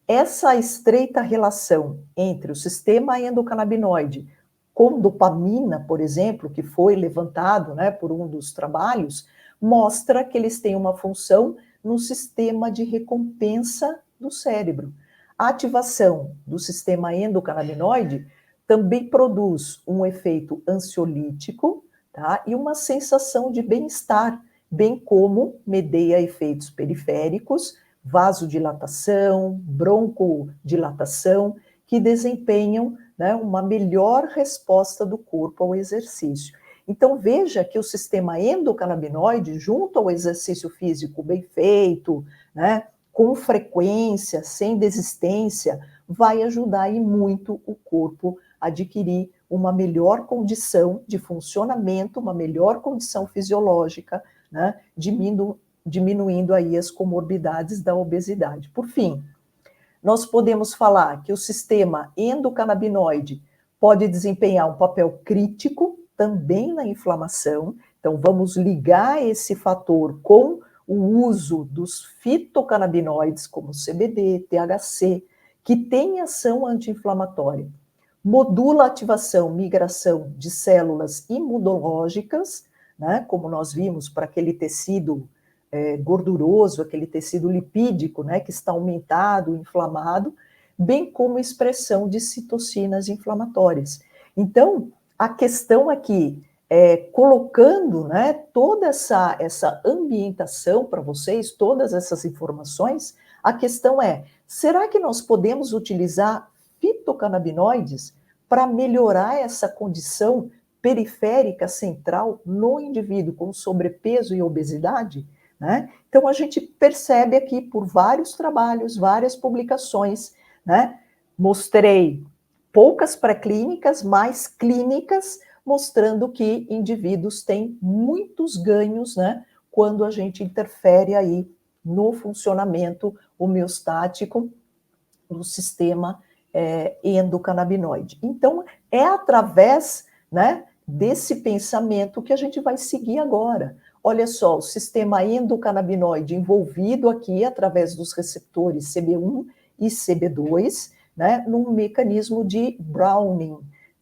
Essa estreita relação entre o sistema endocannabinoide com dopamina, por exemplo, que foi levantado, né, por um dos trabalhos, mostra que eles têm uma função no sistema de recompensa do cérebro. A ativação do sistema endocannabinoide também produz um efeito ansiolítico, tá, e uma sensação de bem-estar, bem como medeia efeitos periféricos, vasodilatação, broncodilatação, que desempenham, né, uma melhor resposta do corpo ao exercício. Então, veja que o sistema endocannabinoide, junto ao exercício físico bem feito, né, com frequência, sem desistência, vai ajudar e muito o corpo a adquirir uma melhor condição de funcionamento, uma melhor condição fisiológica, né, diminuindo aí as comorbidades da obesidade. Por fim, nós podemos falar que o sistema endocannabinoide pode desempenhar um papel crítico também na inflamação. Então, vamos ligar esse fator com o uso dos fitocannabinoides, como CBD, THC, que tem ação anti-inflamatória. Modula a ativação, migração de células imunológicas, né, como nós vimos para aquele tecido gorduroso, aquele tecido lipídico, né, que está aumentado, inflamado, bem como expressão de citocinas inflamatórias. Então, a questão aqui colocando, né, toda essa ambientação para vocês, todas essas informações, a questão é, será que nós podemos utilizar fitocannabinoides para melhorar essa condição periférica central no indivíduo com sobrepeso e obesidade? Né? Então, a gente percebe aqui por vários trabalhos, várias publicações, né? Mostrei poucas pré-clínicas, mais clínicas, mostrando que indivíduos têm muitos ganhos, né, quando a gente interfere aí no funcionamento homeostático do sistema endocannabinoide. Então, é através, né, desse pensamento que a gente vai seguir agora. Olha só, o sistema endocannabinoide envolvido aqui através dos receptores CB1 e CB2, né, num mecanismo de Browning,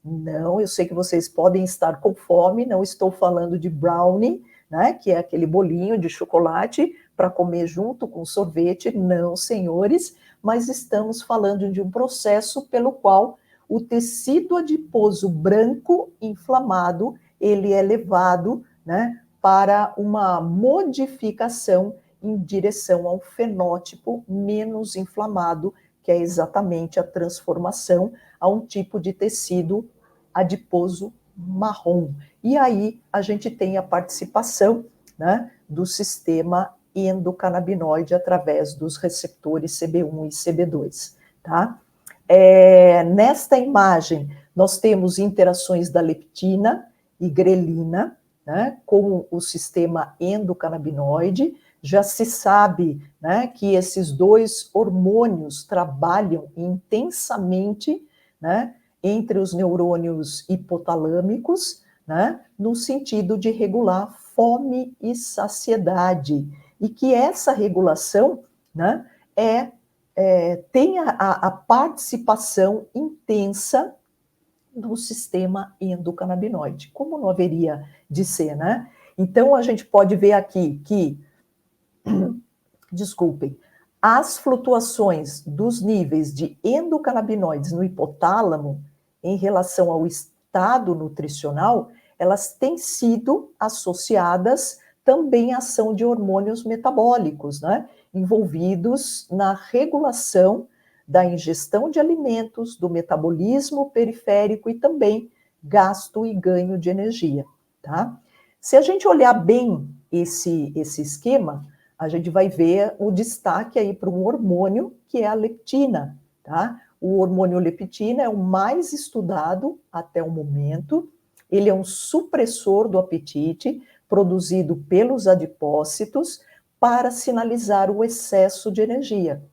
Não, eu sei que vocês podem estar com fome, não estou falando de brownie, né, que é aquele bolinho de chocolate para comer junto com sorvete, não, senhores, mas estamos falando de um processo pelo qual o tecido adiposo branco inflamado, ele é levado, né, para uma modificação em direção ao fenótipo menos inflamado, que é exatamente a transformação a um tipo de tecido adiposo marrom. E aí a gente tem a participação, né, do sistema endocannabinoide através dos receptores CB1 e CB2, tá? Nesta imagem, nós temos interações da leptina e grelina, né, com o sistema endocannabinoide. Já se sabe, né, que esses dois hormônios trabalham intensamente, né, entre os neurônios hipotalâmicos, né, no sentido de regular fome e saciedade, e que essa regulação, né, tem a participação intensa do sistema endocannabinoide, como não haveria de ser, né? Então, a gente pode ver aqui que, desculpem, as flutuações dos níveis de endocannabinoides no hipotálamo em relação ao estado nutricional, elas têm sido associadas também à ação de hormônios metabólicos, né, envolvidos na regulação da ingestão de alimentos, do metabolismo periférico e também gasto e ganho de energia, tá? Se a gente olhar bem esse esquema, a gente vai ver o destaque aí para um hormônio que é a leptina, tá? O hormônio leptina é o mais estudado até o momento. Ele é um supressor do apetite produzido pelos adipócitos para sinalizar o excesso de energia.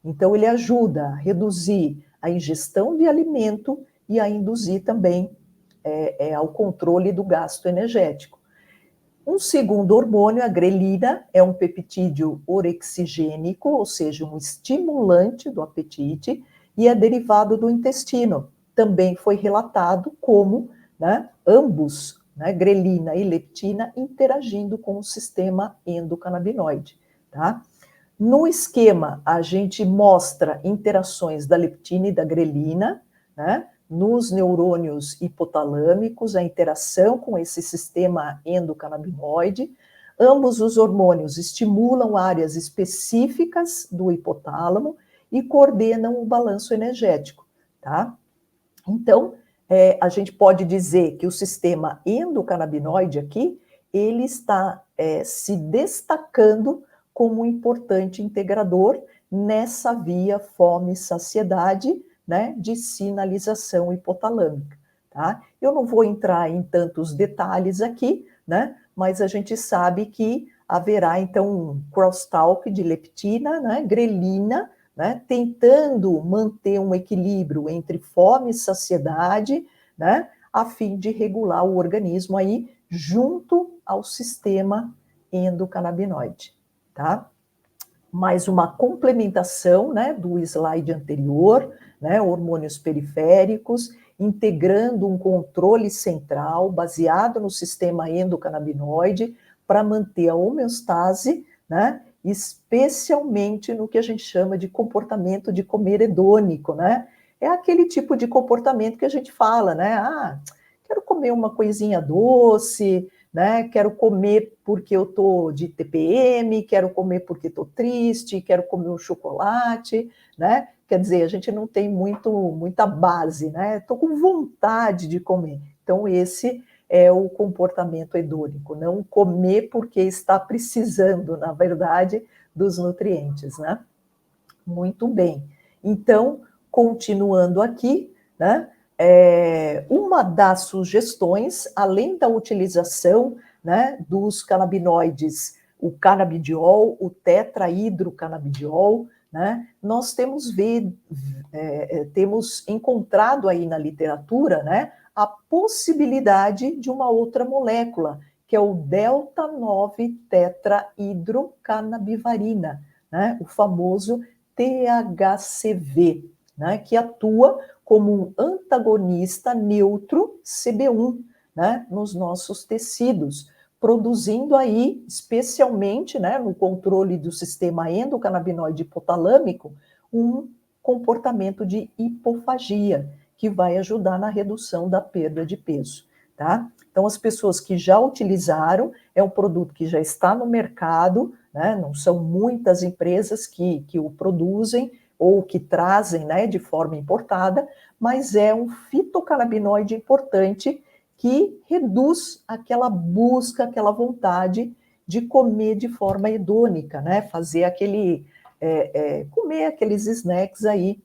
Então, ele ajuda a reduzir a ingestão de alimento e a induzir também ao controle do gasto energético. Um segundo hormônio, a grelina, é um peptídeo orexigênico, ou seja, um estimulante do apetite, e é derivado do intestino. Também foi relatado como, né, ambos, né, grelina e leptina, interagindo com o sistema endocannabinoide, tá? No esquema, a gente mostra interações da leptina e da grelina, né, nos neurônios hipotalâmicos, a interação com esse sistema endocannabinoide. Ambos os hormônios estimulam áreas específicas do hipotálamo e coordenam o balanço energético, tá? Então, a gente pode dizer que o sistema endocannabinoide aqui, ele está se destacando como um importante integrador nessa via fome-saciedade, né, de sinalização hipotalâmica, tá? Eu não vou entrar em tantos detalhes aqui, né, mas a gente sabe que haverá, então, um crosstalk de leptina, né, grelina, né, tentando manter um equilíbrio entre fome e saciedade, né, a fim de regular o organismo aí junto ao sistema endocannabinoide, tá? Mais uma complementação, né, do slide anterior, né, hormônios periféricos, integrando um controle central baseado no sistema endocannabinoide para manter a homeostase, né, especialmente no que a gente chama de comportamento de comer hedônico, né? É aquele tipo de comportamento que a gente fala, né? Ah, quero comer uma coisinha doce, né? Quero comer porque eu tô de TPM, quero comer porque estou triste, quero comer um chocolate, né? Quer dizer, a gente não tem muita base, né? Estou com vontade de comer. Então, esse é o comportamento hedônico, não comer porque está precisando, na verdade, dos nutrientes, né? Muito bem. Então, continuando aqui, né? Uma das sugestões, além da utilização, né, dos canabinoides, o canabidiol, o tetrahidrocanabidiol, né, nós temos encontrado aí na literatura, né, a possibilidade de uma outra molécula, que é o delta-9-tetrahidrocanabivarina, né, o famoso THCV, né, que atua como um antagonista neutro CB1, né, nos nossos tecidos, produzindo aí, especialmente, né, no controle do sistema endocannabinoide hipotalâmico, um comportamento de hipofagia, que vai ajudar na redução da perda de peso, tá? Então, as pessoas que já utilizaram, é um produto que já está no mercado, né? Não são muitas empresas que o produzem ou que trazem, né, de forma importada, mas é um fitocannabinoide importante que reduz aquela busca, aquela vontade de comer de forma hedônica, né? Fazer comer aqueles snacks aí,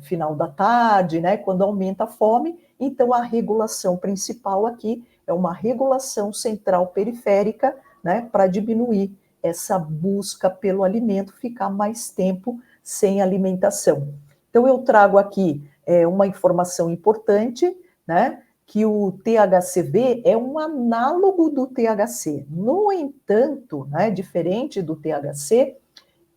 final da tarde, né? Quando aumenta a fome. Então, a regulação principal aqui é uma regulação central periférica, né? Para diminuir essa busca pelo alimento, ficar mais tempo sem alimentação. Então, eu trago aqui uma informação importante, né? Que o THCV é um análogo do THC. No entanto, né, diferente do THC,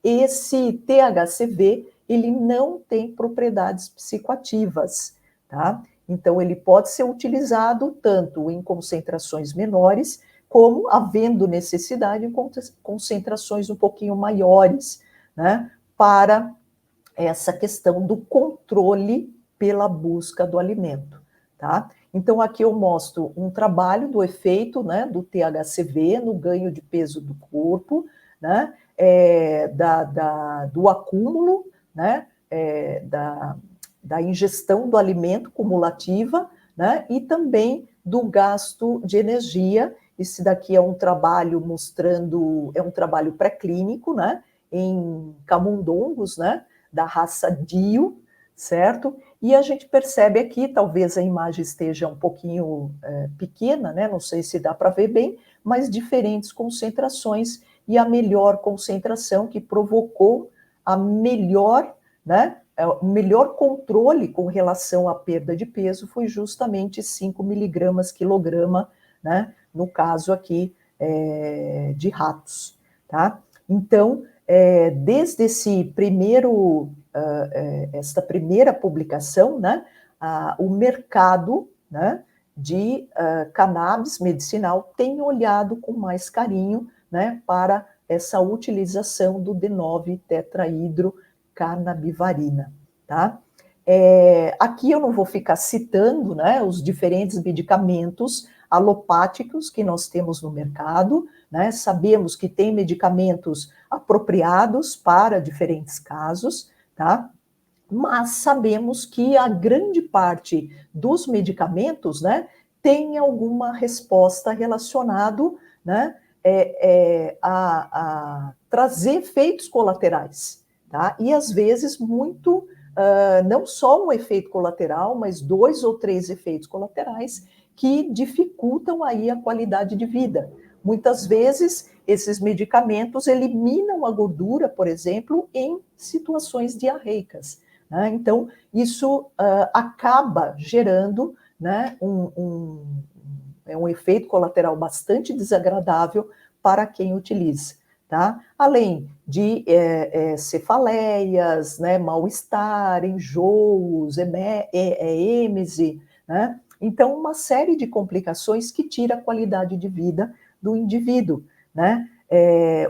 esse THCV ele não tem propriedades psicoativas, tá? Então, ele pode ser utilizado tanto em concentrações menores, como havendo necessidade em concentrações um pouquinho maiores, né? Para essa questão do controle pela busca do alimento, tá? Então, aqui eu mostro um trabalho do efeito, né, do THCV no ganho de peso do corpo, né, do acúmulo, né, da ingestão do alimento cumulativa, né, e também do gasto de energia. Esse daqui é um trabalho mostrando, é um trabalho pré-clínico, né, em camundongos, né, da raça Dio, certo? E a gente percebe aqui, talvez a imagem esteja um pouquinho pequena, né? Não sei se dá para ver bem, mas diferentes concentrações, e a melhor concentração que provocou a melhor, né? O melhor controle com relação à perda de peso foi justamente 5 miligramas quilograma, né? No caso aqui de ratos, tá? Então, desde esta primeira publicação, né, o mercado, né, de cannabis medicinal tem olhado com mais carinho, né, para essa utilização do D9-tetrahidrocannabivarina, tá? Aqui eu não vou ficar citando, né, os diferentes medicamentos alopáticos que nós temos no mercado, né? Sabemos que tem medicamentos apropriados para diferentes casos, tá? Mas sabemos que a grande parte dos medicamentos, né, tem alguma resposta relacionado, né, a trazer efeitos colaterais, tá? E às vezes muito, não só um efeito colateral, mas 2 ou 3 efeitos colaterais que dificultam aí a qualidade de vida. Muitas vezes, esses medicamentos eliminam a gordura, por exemplo, em situações diarreicas, né? Então, isso acaba gerando, né, um efeito colateral bastante desagradável para quem utiliza, tá? Além de cefaleias, né, mal-estar, enjoos, êmese, né? Então, uma série de complicações que tira a qualidade de vida do indivíduo, né?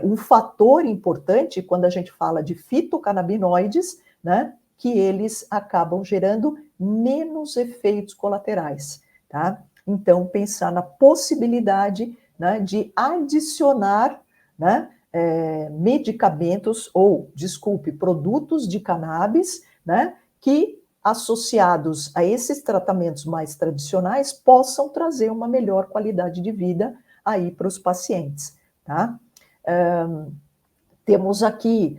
Um fator importante quando a gente fala de fitocannabinoides, né, que eles acabam gerando menos efeitos colaterais, tá? Então, pensar na possibilidade, né, de adicionar, né, medicamentos produtos de cannabis, né, que associados a esses tratamentos mais tradicionais, possam trazer uma melhor qualidade de vida aí para os pacientes, tá? Temos aqui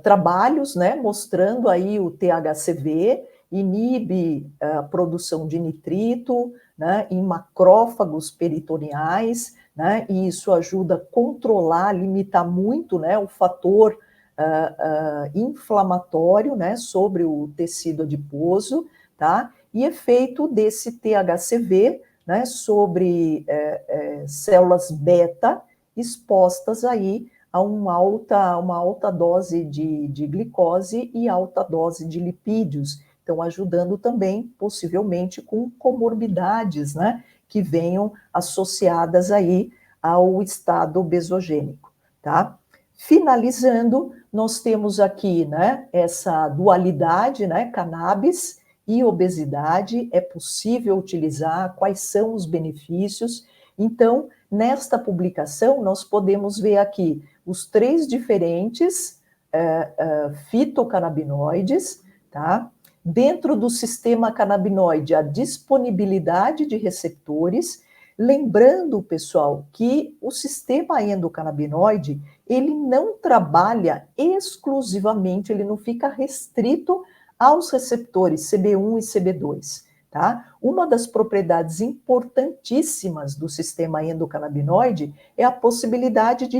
trabalhos, né, mostrando aí o THCV, inibe a produção de nitrito, né, em macrófagos peritoneais, né, e isso ajuda a controlar, limitar muito, né, o fator inflamatório, né, sobre o tecido adiposo, tá? E efeito desse THCV, né, sobre células beta expostas aí a uma alta dose de glicose e alta dose de lipídios, Então, ajudando também, possivelmente, com comorbidades, né, que venham associadas aí ao estado obesogênico, tá? Finalizando, nós temos aqui, né, essa dualidade, né, cannabis e obesidade, é possível utilizar, quais são os benefícios. Então, nesta publicação, nós podemos ver aqui os 3 diferentes fitocannabinoides, tá? Dentro do sistema canabinoide, a disponibilidade de receptores. Lembrando, pessoal, que o sistema endocannabinoide, ele não trabalha exclusivamente, ele não fica restrito aos receptores CB1 e CB2, tá? Uma das propriedades importantíssimas do sistema endocannabinoide é a possibilidade de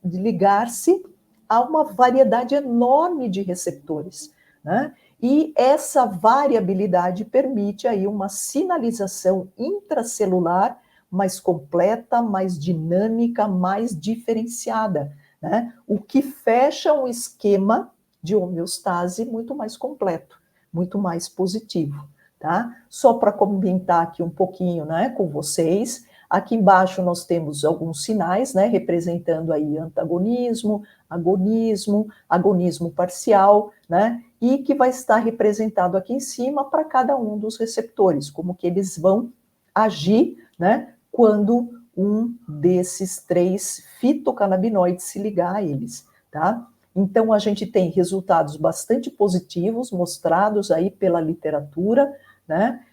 ligar-se a uma variedade enorme de receptores, né? E essa variabilidade permite aí uma sinalização intracelular mais completa, mais dinâmica, mais diferenciada, né? O que fecha um esquema de homeostase muito mais completo, muito mais positivo, tá? Só para comentar aqui um pouquinho, né, com vocês, aqui embaixo nós temos alguns sinais, né, representando aí antagonismo, agonismo parcial, né, e que vai estar representado aqui em cima para cada um dos receptores, como que eles vão agir, né, quando um desses 3 fitocannabinoides se ligar a eles, tá? Então, a gente tem resultados bastante positivos mostrados aí pela literatura, né?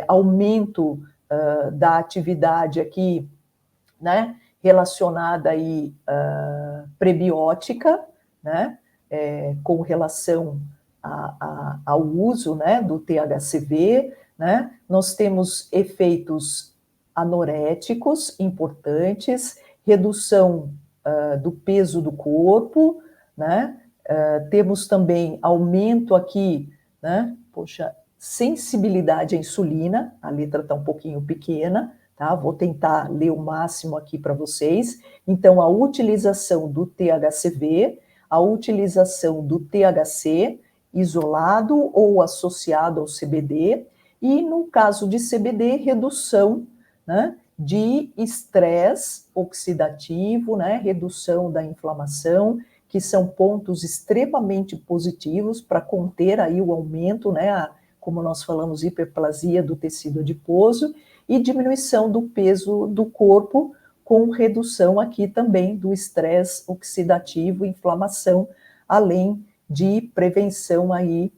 Aumento da atividade aqui, né? Relacionada aí prebiótica, né? Com relação ao uso, né? Do THCV, né? Nós temos efeitos anoréticos importantes, redução do peso do corpo, né? Temos também aumento aqui, né? Poxa, sensibilidade à insulina, a letra está um pouquinho pequena, tá? Vou tentar ler o máximo aqui para vocês. Então, a utilização do THCV, a utilização do THC isolado ou associado ao CBD, e no caso de CBD, redução, né, de estresse oxidativo, né, redução da inflamação, que são pontos extremamente positivos para conter aí o aumento, né, como nós falamos, hiperplasia do tecido adiposo, e diminuição do peso do corpo, com redução aqui também do estresse oxidativo e inflamação, além de prevenção aí,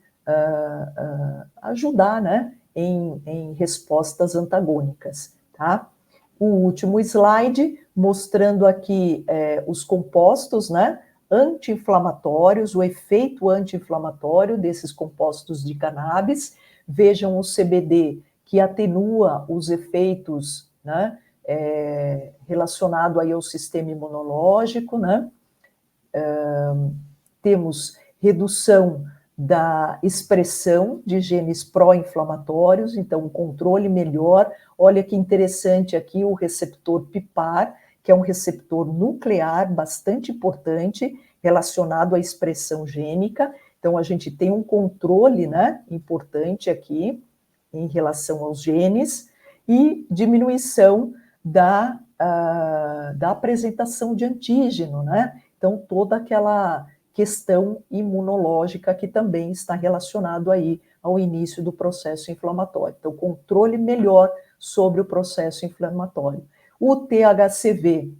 ajudar, né, em respostas antagônicas, tá? O último slide, mostrando aqui os compostos, né, anti-inflamatórios, o efeito anti-inflamatório desses compostos de cannabis. Vejam o CBD, que atenua os efeitos, né, relacionado aí ao sistema imunológico, né? Temos redução da expressão de genes pró-inflamatórios, então um controle melhor. Olha que interessante aqui o receptor PIPAR, que é um receptor nuclear bastante importante relacionado à expressão gênica. Então, a gente tem um controle, né, importante aqui em relação aos genes e diminuição da apresentação de antígeno, né? Então, toda aquela questão imunológica que também está relacionado aí ao início do processo inflamatório. Então, controle melhor sobre o processo inflamatório. O THCV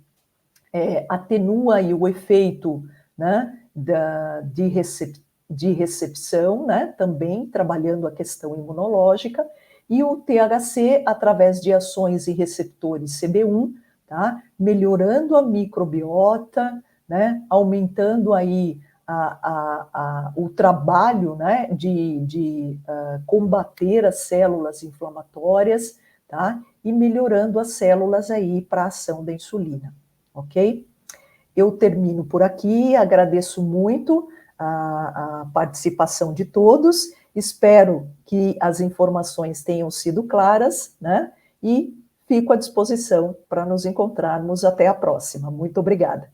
atenua aí o efeito, né, de recepção, né, também trabalhando a questão imunológica, e o THC, através de ações em receptores CB1, tá, melhorando a microbiota, né, aumentando aí o trabalho, né, de combater as células inflamatórias, tá, e melhorando as células aí para a ação da insulina, ok? Eu termino por aqui, agradeço muito a participação de todos, espero que as informações tenham sido claras, né, e fico à disposição para nos encontrarmos até a próxima. Muito obrigada.